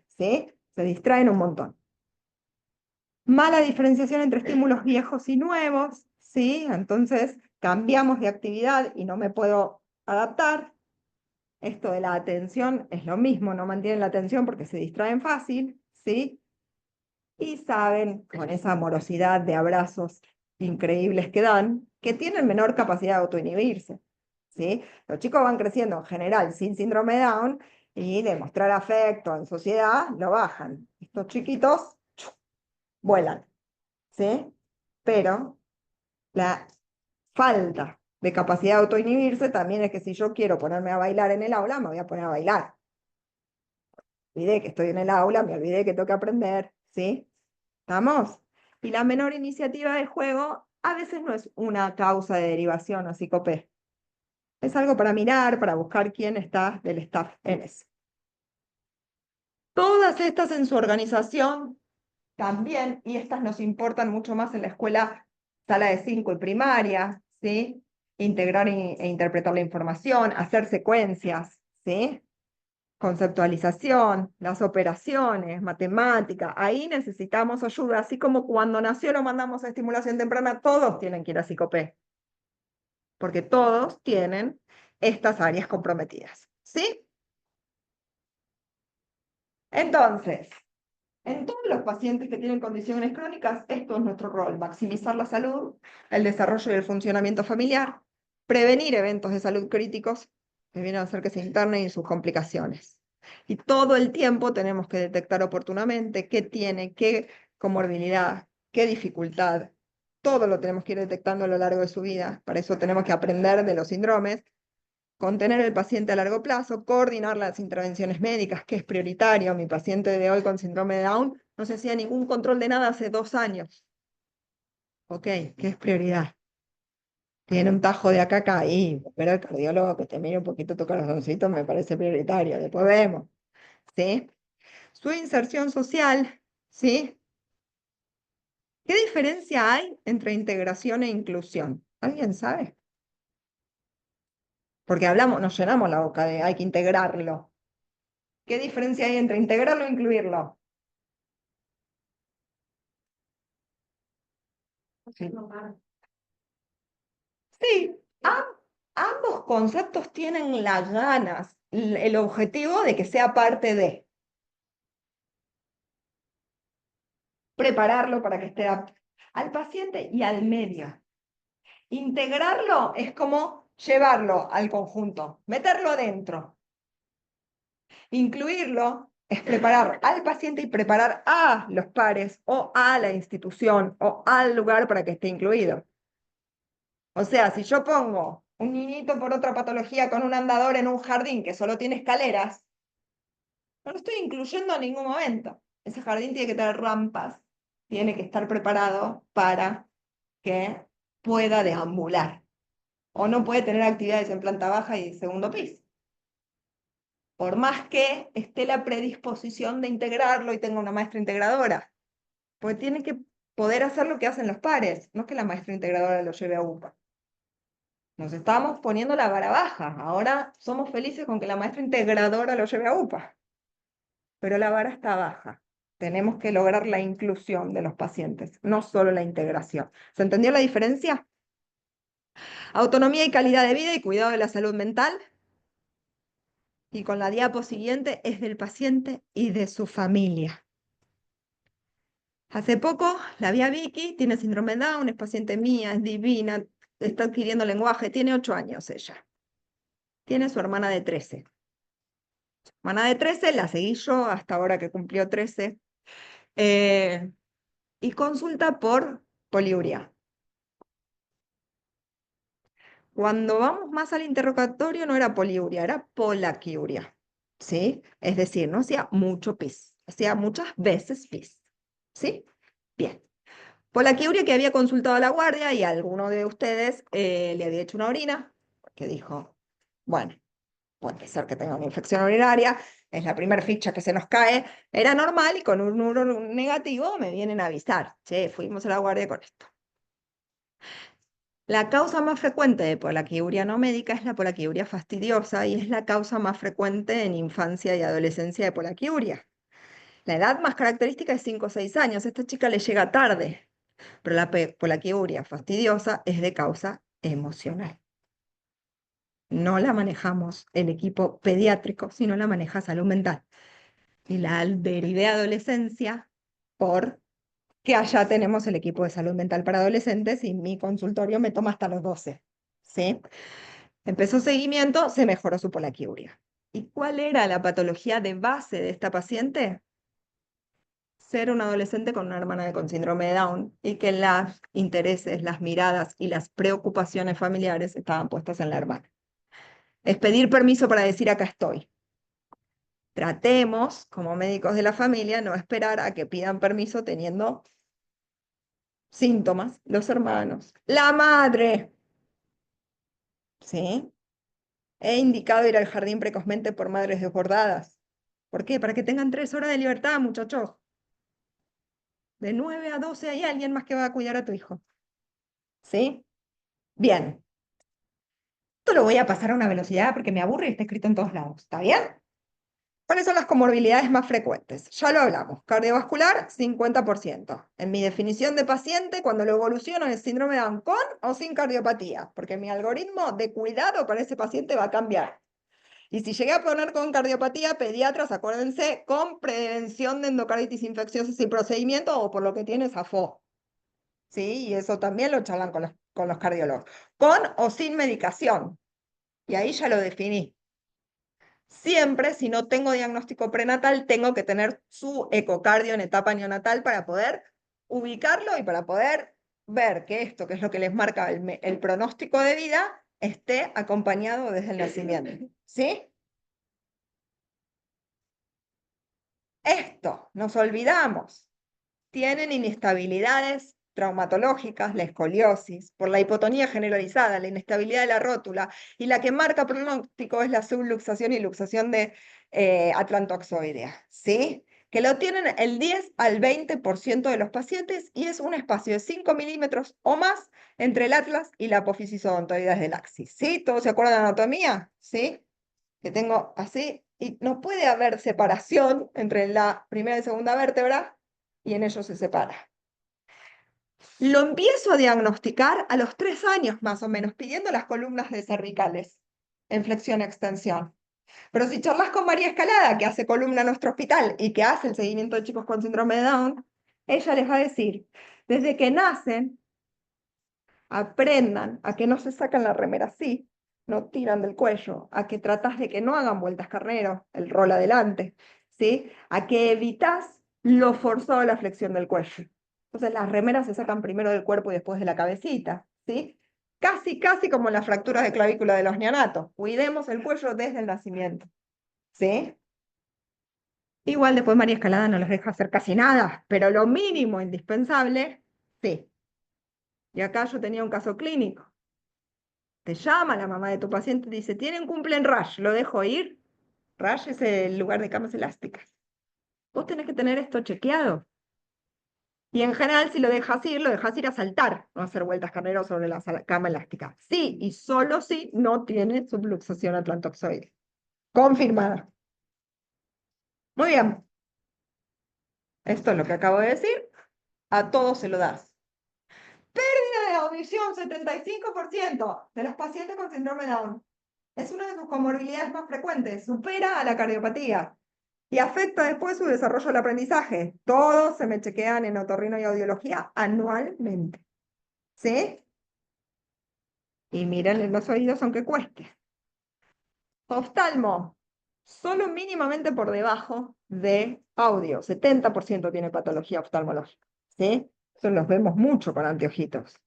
Se distraen un montón. Mala diferenciación entre estímulos viejos y nuevos, ¿sí? Entonces cambiamos de actividad y no me puedo adaptar. Esto de la atención es lo mismo, no mantienen la atención porque se distraen fácil, ¿sí? Y saben, con esa amorosidad de abrazos increíbles que dan, que tienen menor capacidad de autoinhibirse, ¿sí? Los chicos van creciendo en general sin síndrome de Down y demostrar afecto en sociedad lo bajan. Estos chiquitos vuelan, ¿sí? Pero la falta de capacidad de autoinhibirse también es que si yo quiero ponerme a bailar en el aula, me voy a poner a bailar. Me olvidé que estoy en el aula, me olvidé que tengo que aprender, ¿sí? ¿Estamos? Y la menor iniciativa de juego a veces no es una causa de derivación a psicopé. Es algo para mirar, para buscar quién está del staff en eso. Todas estas en su organización también, y estas nos importan mucho más en la escuela sala de 5 y primaria, ¿sí? Integrar e interpretar la información, hacer secuencias, ¿sí? Conceptualización, las operaciones, matemática, ahí necesitamos ayuda, así como cuando nació lo mandamos a estimulación temprana, todos tienen que ir a psicopé. porque todos tienen estas áreas comprometidas, ¿sí? Entonces, en todos los pacientes que tienen condiciones crónicas, esto es nuestro rol: maximizar la salud, el desarrollo y el funcionamiento familiar, prevenir eventos de salud críticos que vienen a hacer que se internen y sus complicaciones. Y todo el tiempo tenemos que detectar oportunamente qué tiene, qué comorbilidad, qué dificultad. Todo lo tenemos que ir detectando a lo largo de su vida. Para eso tenemos que aprender de los síndromes, contener el paciente a largo plazo, coordinar las intervenciones médicas, que es prioritario. Mi paciente de hoy con síndrome de Down no se hacía ningún control de nada hace 2 años. Ok, ¿qué es prioridad? Tiene un tajo de acá ahí, pero el cardiólogo que te mire un poquito tu corazoncito me parece prioritario. Después vemos, ¿sí? Su inserción social, ¿sí? ¿Qué diferencia hay entre integración e inclusión? ¿Alguien sabe? Porque hablamos, nos llenamos la boca de hay que integrarlo. ¿Qué diferencia hay entre integrarlo e incluirlo? Sí. Sí, ambos conceptos tienen las ganas, el objetivo de que sea parte de prepararlo para que esté apto al paciente y al medio. Integrarlo es como llevarlo al conjunto, meterlo adentro. Incluirlo es preparar al paciente y preparar a los pares o a la institución o al lugar para que esté incluido. O sea, si yo pongo un niñito por otra patología con un andador en un jardín que solo tiene escaleras, no lo estoy incluyendo en ningún momento. Ese jardín tiene que tener rampas, tiene que estar preparado para que pueda deambular. O no puede tener actividades en planta baja y segundo piso. Por más que esté la predisposición de integrarlo y tenga una maestra integradora. Porque tiene que poder hacer lo que hacen los pares, no que la maestra integradora lo lleve a UPA. Nos estamos poniendo la vara baja. Ahora somos felices con que la maestra integradora lo lleve a UPA. Pero la vara está baja. Tenemos que lograr la inclusión de los pacientes, no solo la integración. ¿Se entendió la diferencia? Autonomía y calidad de vida y cuidado de la salud mental. Y con la diapo siguiente es del paciente y de su familia. Hace poco la vi a Vicky, tiene síndrome de Down, es paciente mía, es divina, está adquiriendo lenguaje, tiene 8 años ella. Tiene su hermana de 13. Su hermana de 13 la seguí yo hasta ahora que cumplió 13. Y consulta por poliuria. Cuando vamos más al interrogatorio no era poliuria, era polaquiuria, ¿sí? Es decir, no hacía mucho pis, hacía muchas veces pis, ¿sí? Bien. Polaquiuria que había consultado a la guardia y a alguno de ustedes le había hecho una orina, que dijo, bueno, puede ser que tenga una infección urinaria, es la primera ficha que se nos cae, era normal y con un uro negativo me vienen a avisar, che, fuimos a la guardia con esto. La causa más frecuente de polaquiuria no médica es la polaquiuria fastidiosa y es la causa más frecuente en infancia y adolescencia de polaquiuria. La edad más característica es 5 o 6 años. Esta chica le llega tarde, pero la polaquiuria fastidiosa es de causa emocional. No la manejamos el equipo pediátrico, sino la maneja salud mental. Y la derivé de adolescencia por que allá tenemos el equipo de salud mental para adolescentes y mi consultorio me toma hasta los 12. ¿Sí? Empezó seguimiento, se mejoró su polaquiuria. ¿Y cuál era la patología de base de esta paciente? Ser un adolescente con una hermana con síndrome de Down y que los intereses, las miradas y las preocupaciones familiares estaban puestas en la hermana. Es pedir permiso para decir acá estoy. Tratemos, como médicos de la familia, no esperar a que pidan permiso teniendo síntomas, los hermanos, la madre, ¿sí? He indicado ir al jardín precozmente por madres desbordadas. ¿Por qué? Para que tengan 3 horas de libertad, muchachos. De 9 a 12 hay alguien más que va a cuidar a tu hijo. ¿Sí? Bien. Esto lo voy a pasar a una velocidad porque me aburre y está escrito en todos lados. ¿Está bien? ¿Cuáles son las comorbilidades más frecuentes? Ya lo hablamos. Cardiovascular, 50%. En mi definición de paciente, cuando lo evoluciono es síndrome de Down con o sin cardiopatía, porque mi algoritmo de cuidado para ese paciente va a cambiar. Y si llegué a poner con cardiopatía, pediatras, acuérdense, con prevención de endocarditis infecciosa sin procedimiento o por lo que tienes AFO. ¿Sí? Y eso también lo charlan con los cardiólogos. Con o sin medicación. Y ahí ya lo definí. Siempre, si no tengo diagnóstico prenatal, tengo que tener su ecocardio en etapa neonatal para poder ubicarlo y para poder ver que esto, que es lo que les marca el pronóstico de vida, esté acompañado desde el nacimiento. ¿Sí? Esto, nos olvidamos. Tienen inestabilidades traumatológicas, la escoliosis, por la hipotonía generalizada, la inestabilidad de la rótula, y la que marca pronóstico es la subluxación y luxación de atlantoxoidea, ¿sí? Que lo tienen el 10 al 20% de los pacientes y es un espacio de 5 milímetros o más entre el atlas y la apófisis odontoides del axis, ¿sí? ¿Todos se acuerdan de anatomía? ¿Sí? Que tengo así, y no puede haber separación entre la primera y segunda vértebra, y en ellos se separa. Lo empiezo a diagnosticar a los 3 años más o menos, pidiendo las columnas de cervicales en flexión-extensión. Pero si charlas con María Escalada, que hace columna en nuestro hospital y que hace el seguimiento de chicos con síndrome de Down, ella les va a decir, desde que nacen, aprendan a que no se sacan la remera así, no tiran del cuello, a que tratas de que no hagan vueltas carnero, el rol adelante, ¿sí? A que evitas lo forzado de la flexión del cuello. Entonces las remeras se sacan primero del cuerpo y después de la cabecita, ¿sí? Casi, casi como las fracturas de clavícula de los neonatos. Cuidemos el cuello desde el nacimiento, ¿sí? Igual después María Escalada no les deja hacer casi nada, pero lo mínimo indispensable, sí. Y acá yo tenía un caso clínico. Te llama la mamá de tu paciente y dice, tienen cumple en Rush, ¿lo dejo ir? Rush es el lugar de camas elásticas. Vos tenés que tener esto chequeado. Y en general, si lo dejas ir a saltar, no hacer vueltas carneros sobre la cama elástica. Sí, y solo si no tiene subluxación atlantoxoide. Confirmada. Muy bien. Esto es lo que acabo de decir. A todos se lo das. Pérdida de audición, 75% de los pacientes con síndrome de Down. Es una de sus comorbilidades más frecuentes, supera a la cardiopatía y afecta después su desarrollo del aprendizaje. Todos se me chequean en otorrino y audiología anualmente. ¿Sí? Y miren en los oídos aunque cueste. Oftalmo, solo mínimamente por debajo de audio. 70% tiene patología oftalmológica. ¿Sí? Eso los vemos mucho con anteojitos.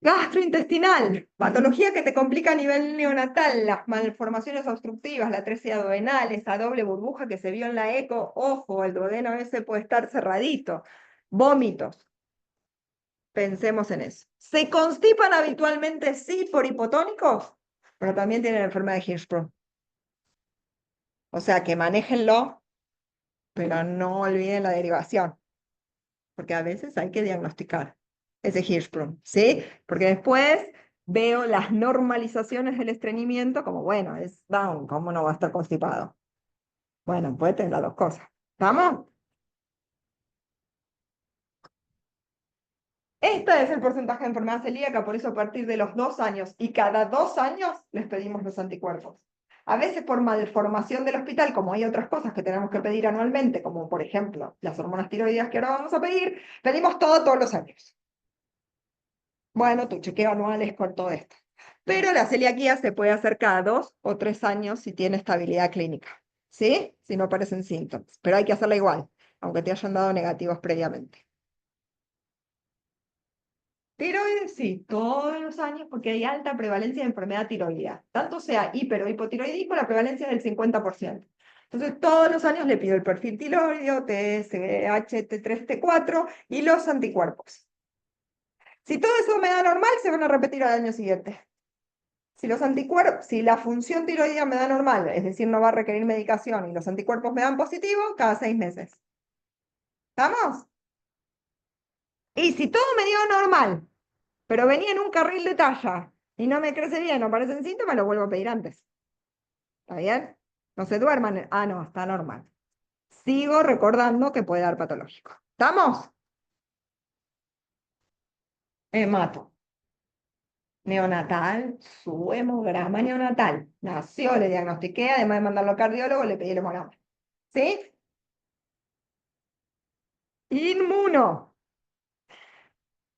Gastrointestinal, patología que te complica a nivel neonatal, las malformaciones obstructivas, la atresia duodenal, esa doble burbuja que se vio en la eco, ojo, el duodeno ese puede estar cerradito, vómitos, pensemos en eso. ¿Se constipan habitualmente? Sí, por hipotónicos, pero también tienen enfermedad de Hirschsprung. O sea que manéjenlo, pero no olviden la derivación, porque a veces hay que diagnosticar ese Hirschsprung, ¿sí? Porque después veo las normalizaciones del estreñimiento como, bueno, es Down, ¿cómo no va a estar constipado? Bueno, puede tener las dos cosas. ¿Estamos? Este es el porcentaje de enfermedad celíaca, por eso a partir de los 2 años y cada 2 años les pedimos los anticuerpos. A veces por malformación del hospital, como hay otras cosas que tenemos que pedir anualmente, como por ejemplo las hormonas tiroideas que ahora vamos a pedir, pedimos todo todos los años. Bueno, tu chequeo anual es con todo esto. Pero la celiaquía se puede hacer cada 2 o 3 años si tiene estabilidad clínica, ¿sí? Si no aparecen síntomas. Pero hay que hacerla igual, aunque te hayan dado negativos previamente. Tiroides, sí, todos los años, porque hay alta prevalencia de enfermedad tiroidea. Tanto sea hiper o hipotiroidismo, la prevalencia es del 50%. Entonces, todos los años le pido el perfil tiroideo, TSH, T3, T4 y los anticuerpos. Si todo eso me da normal, se van a repetir al año siguiente. Si los anticuerpos, si la función tiroidea me da normal, es decir, no va a requerir medicación y los anticuerpos me dan positivo, cada 6 meses. ¿Estamos? Y si todo me dio normal, pero venía en un carril de talla y no me crece bien, no aparecen síntomas, lo vuelvo a pedir antes. ¿Está bien? No se duerman. Ah, no, está normal. Sigo recordando que puede dar patológico. ¿Estamos? Mato. Neonatal, su hemograma neonatal. Nació, le diagnostiqué, además de mandarlo al cardiólogo, le pedí el hemograma. ¿Sí? Inmuno.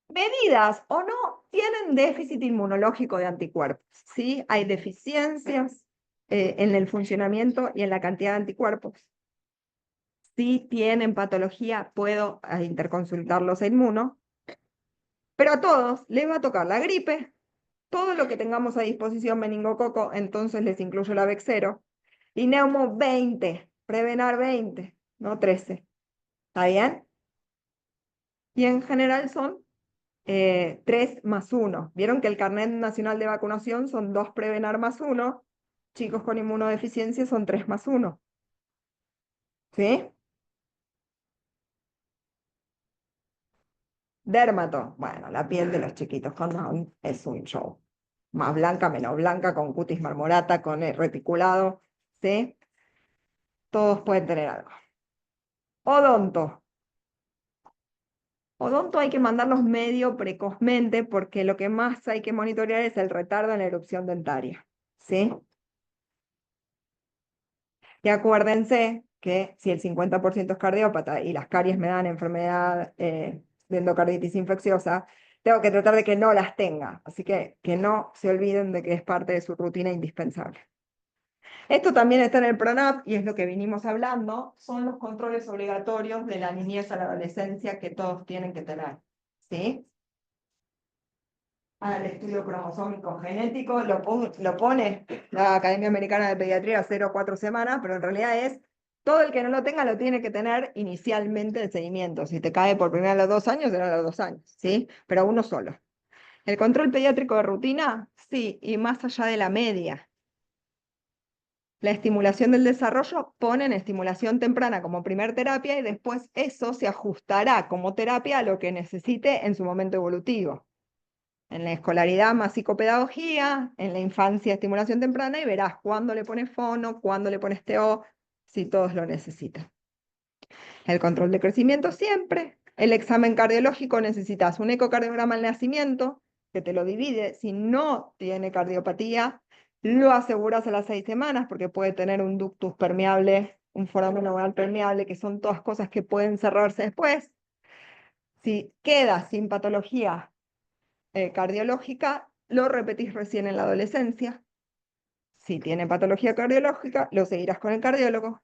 Medidas o no tienen déficit inmunológico de anticuerpos. ¿Sí? Hay deficiencias en el funcionamiento y en la cantidad de anticuerpos. Si tienen patología, puedo interconsultarlos a inmuno, pero a todos les va a tocar la gripe, todo lo que tengamos a disposición meningococo, entonces les incluyo la Vexero, y Neumo 20, Prevenar 20, no 13. ¿Está bien? Y en general son 3 más 1. Vieron que el carnet nacional de vacunación son 2 Prevenar más 1, chicos con inmunodeficiencia son 3 más 1. ¿Sí? Dermato, bueno, la piel de los chiquitos con Down es un show. Más blanca, menos blanca, con cutis marmorata, con el reticulado, ¿sí? Todos pueden tener algo. Odonto. Odonto hay que mandarlos medio precozmente porque lo que más hay que monitorear es el retardo en la erupción dentaria, ¿sí? Y acuérdense que si el 50% es cardiópata y las caries me dan enfermedad de endocarditis infecciosa, tengo que tratar de que no las tenga. Así que no se olviden de que es parte de su rutina indispensable. Esto también está en el PRONAP y es lo que vinimos hablando, son los controles obligatorios de la niñez a la adolescencia que todos tienen que tener. ¿Sí? Al estudio cromosómico genético lo pone la Academia Americana de Pediatría 0 a 4 semanas, pero en realidad es todo el que no lo tenga lo tiene que tener inicialmente el seguimiento. Si te cae por primera vez a los 2 años, será a los 2 años, ¿sí? Pero uno solo. ¿El control pediátrico de rutina? Sí, y más allá de la media. La estimulación del desarrollo ponen estimulación temprana como primer terapia y después eso se ajustará como terapia a lo que necesite en su momento evolutivo. En la escolaridad más psicopedagogía, en la infancia estimulación temprana y verás cuándo le pones fono, cuándo le pones TO, si todos lo necesitan. El control de crecimiento siempre. El examen cardiológico necesitas un ecocardiograma al nacimiento, que te lo divide. Si no tiene cardiopatía, lo aseguras a las 6 semanas, porque puede tener un ductus permeable, un foramen neuronal permeable, que son todas cosas que pueden cerrarse después. Si queda sin patología cardiológica, lo repetís recién en la adolescencia. Si tiene patología cardiológica, lo seguirás con el cardiólogo.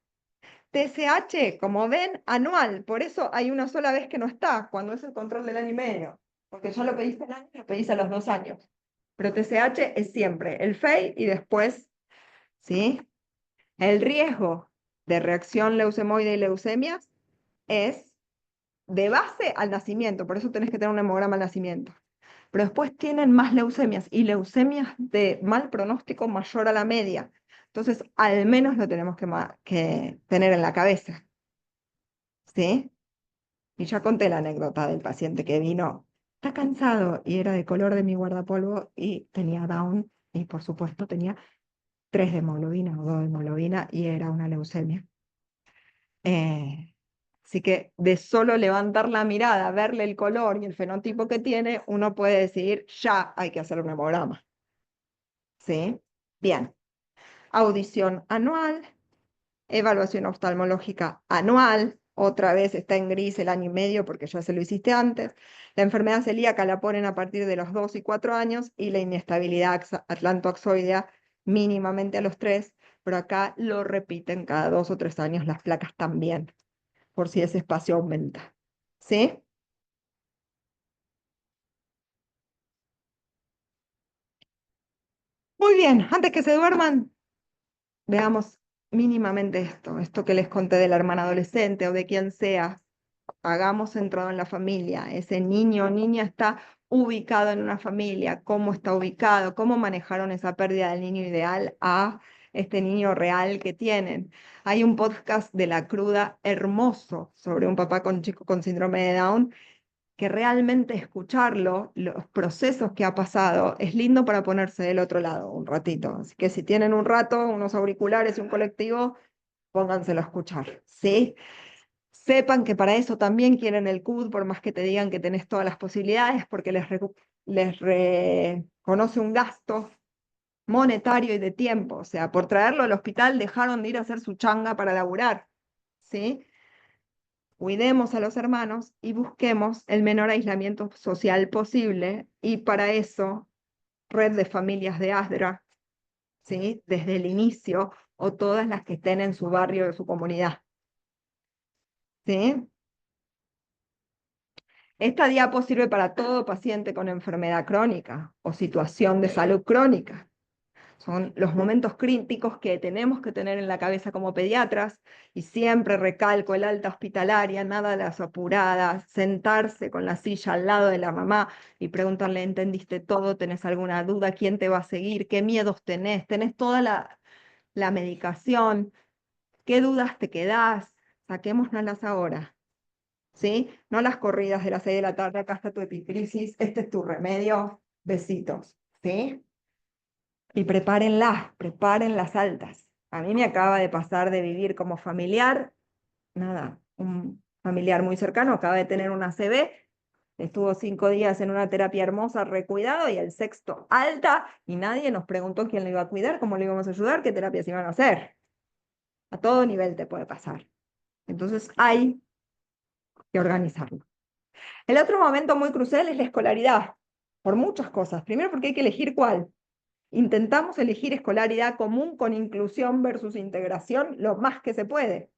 TSH, como ven, anual, por eso hay una sola vez que no está, cuando es el control del año y medio, porque ya lo pediste el año, lo pedís a los 2 años. Pero TSH es siempre el FEI y después, ¿sí? El riesgo de reacción leucemoide y leucemias es de base al nacimiento, por eso tenés que tener un hemograma al nacimiento. Pero después tienen más leucemias y leucemias de mal pronóstico mayor a la media. Entonces, al menos lo tenemos que tener en la cabeza. ¿Sí? Y ya conté la anécdota del paciente que vino, está cansado y era de color de mi guardapolvo y tenía Down y por supuesto tenía 3 de hemoglobina o 2 de hemoglobina y era una leucemia. Así que de solo levantar la mirada, verle el color y el fenotipo que tiene, uno puede decidir, ya hay que hacer un hemograma. ¿Sí? Bien. Audición anual, evaluación oftalmológica anual, otra vez está en gris el año y medio porque ya se lo hiciste antes. La enfermedad celíaca la ponen a partir de los 2 y 4 años y la inestabilidad atlantoaxoidea mínimamente a los 3, pero acá lo repiten cada 2 o 3 años las placas también, por si ese espacio aumenta. ¿Sí? Muy bien, antes que se duerman, veamos mínimamente esto que les conté de la hermana adolescente o de quien sea. Hagamos centrado en la familia. Ese niño o niña está ubicado en una familia, cómo está ubicado, cómo manejaron esa pérdida del niño ideal a este niño real que tienen. Hay un podcast de La Cruda hermoso sobre un papá con chico con síndrome de Down que realmente escucharlo, los procesos que ha pasado, es lindo para ponerse del otro lado un ratito. Así que si tienen un rato, unos auriculares y un colectivo, pónganselo a escuchar, ¿sí? Sepan que para eso también quieren el CUD, por más que te digan que tenés todas las posibilidades, porque les reconoce un gasto monetario y de tiempo. O sea, por traerlo al hospital dejaron de ir a hacer su changa para laburar, ¿sí? Cuidemos a los hermanos y busquemos el menor aislamiento social posible. Y para eso, red de familias de ASDRA, ¿sí? Desde el inicio, o todas las que estén en su barrio o su comunidad, ¿sí? Esta diapo sirve para todo paciente con enfermedad crónica o situación de salud crónica. Son los momentos críticos que tenemos que tener en la cabeza como pediatras, y siempre recalco el alta hospitalaria, nada de las apuradas, sentarse con la silla al lado de la mamá y preguntarle: ¿entendiste todo? ¿Tenés alguna duda? ¿Quién te va a seguir? ¿Qué miedos tenés? ¿Tenés toda la medicación? ¿Qué dudas te quedás? Saquémonoslas ahora, ¿sí? No las corridas de las 6 de la tarde: acá está tu epicrisis, este es tu remedio, besitos, ¿sí? Y preparen las altas. A mí me acaba de pasar de vivir como familiar, nada, un familiar muy cercano acaba de tener una ACV, estuvo 5 días en una terapia hermosa, recuidado, y el sexto alta, y nadie nos preguntó quién lo iba a cuidar, cómo le íbamos a ayudar, qué terapias iban a hacer. A todo nivel te puede pasar. Entonces hay que organizarlo. El otro momento muy crucial es la escolaridad, por muchas cosas. Primero, porque hay que elegir cuál. Intentamos elegir escolaridad común con inclusión versus integración lo más que se puede.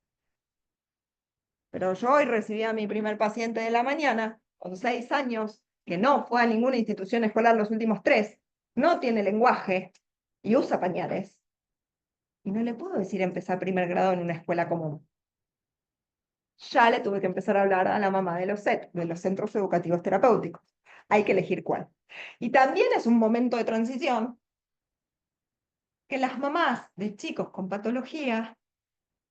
Pero yo hoy recibí a mi primer paciente de la mañana, con 6 años, que no fue a ninguna institución escolar los últimos 3, no tiene lenguaje y usa pañales. Y no le puedo decir empezar primer grado en una escuela común. Ya le tuve que empezar a hablar a la mamá de los CET, de los Centros Educativos Terapéuticos. Hay que elegir cuál. Y también es un momento de transición que las mamás de chicos con patología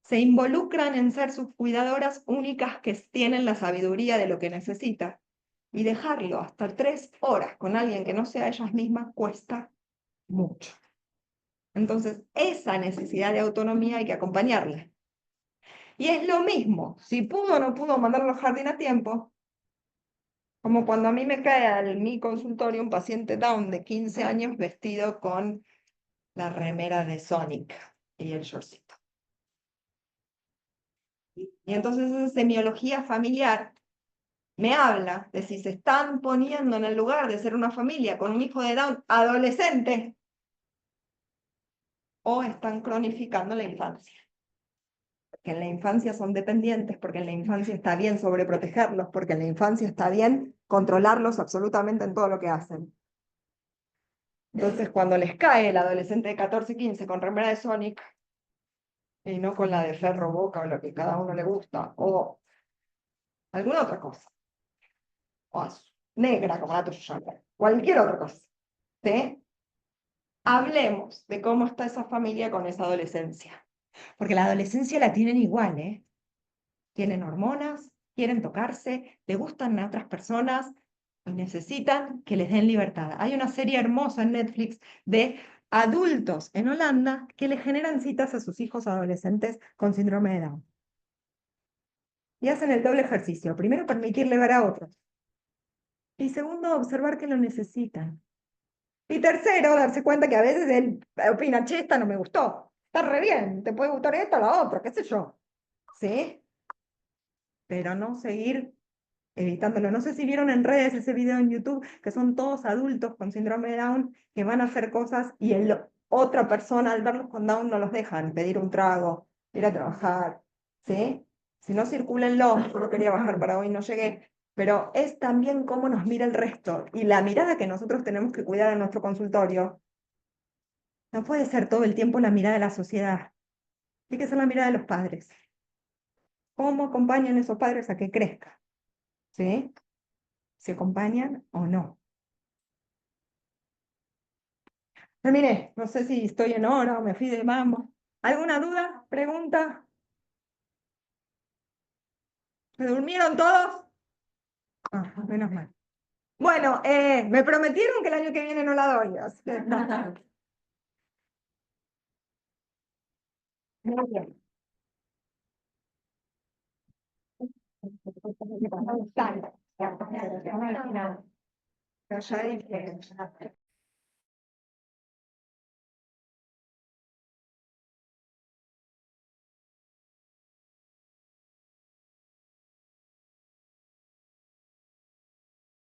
se involucran en ser sus cuidadoras únicas, que tienen la sabiduría de lo que necesita. Y dejarlo hasta 3 horas con alguien que no sea ellas mismas cuesta mucho. Entonces, esa necesidad de autonomía hay que acompañarla. Y es lo mismo, si pudo o no pudo mandarlo al jardín a tiempo, como cuando a mí me cae a mi consultorio un paciente Down de 15 años vestido con la remera de Sonic y el shortcito. Y entonces esa semiología familiar me habla de si se están poniendo en el lugar de ser una familia con un hijo de Down adolescente o están cronificando la infancia. Porque en la infancia son dependientes, porque en la infancia está bien sobreprotegerlos, porque en la infancia está bien controlarlos absolutamente en todo lo que hacen. Entonces, cuando les cae el adolescente de 14, 15 con remera de Sonic y no con la de Ferro Boca o lo que cada uno le gusta, o alguna otra cosa, o negra como la tuya, cualquier otra cosa, ¿sí? Hablemos de cómo está esa familia con esa adolescencia. Porque la adolescencia la tienen igual, ¿eh? Tienen hormonas, quieren tocarse, le gustan a otras personas y necesitan que les den libertad. Hay una serie hermosa en Netflix de adultos en Holanda que le generan citas a sus hijos adolescentes con síndrome de Down. Y hacen el doble ejercicio. Primero, permitirle ver a otros. Y segundo, observar que lo necesitan. Y tercero, darse cuenta que a veces él opina: che, esta no me gustó. Está re bien, te puede gustar esta o la otra, qué sé yo. ¿Sí? Pero no seguir evitándolo. No sé si vieron en redes ese video en YouTube, que son todos adultos con síndrome de Down que van a hacer cosas y otra persona al verlos con Down no los dejan pedir un trago, ir a trabajar, ¿sí? Si no, circúlenlo. Yo no quería bajar para hoy, no llegué. Pero es también cómo nos mira el resto, y la mirada que nosotros tenemos que cuidar en nuestro consultorio no puede ser todo el tiempo la mirada de la sociedad. Tiene que ser la mirada de los padres. ¿Cómo acompañan esos padres a que crezcan? ¿Sí? ¿Se acompañan o no? Terminé. No sé si estoy en hora o me fui de mambo. ¿Alguna duda? ¿Pregunta? ¿Se durmieron todos? Ah, menos mal. Bueno, me prometieron que el año que viene no la doy, así que muy bien. Dale. Pero ya dije.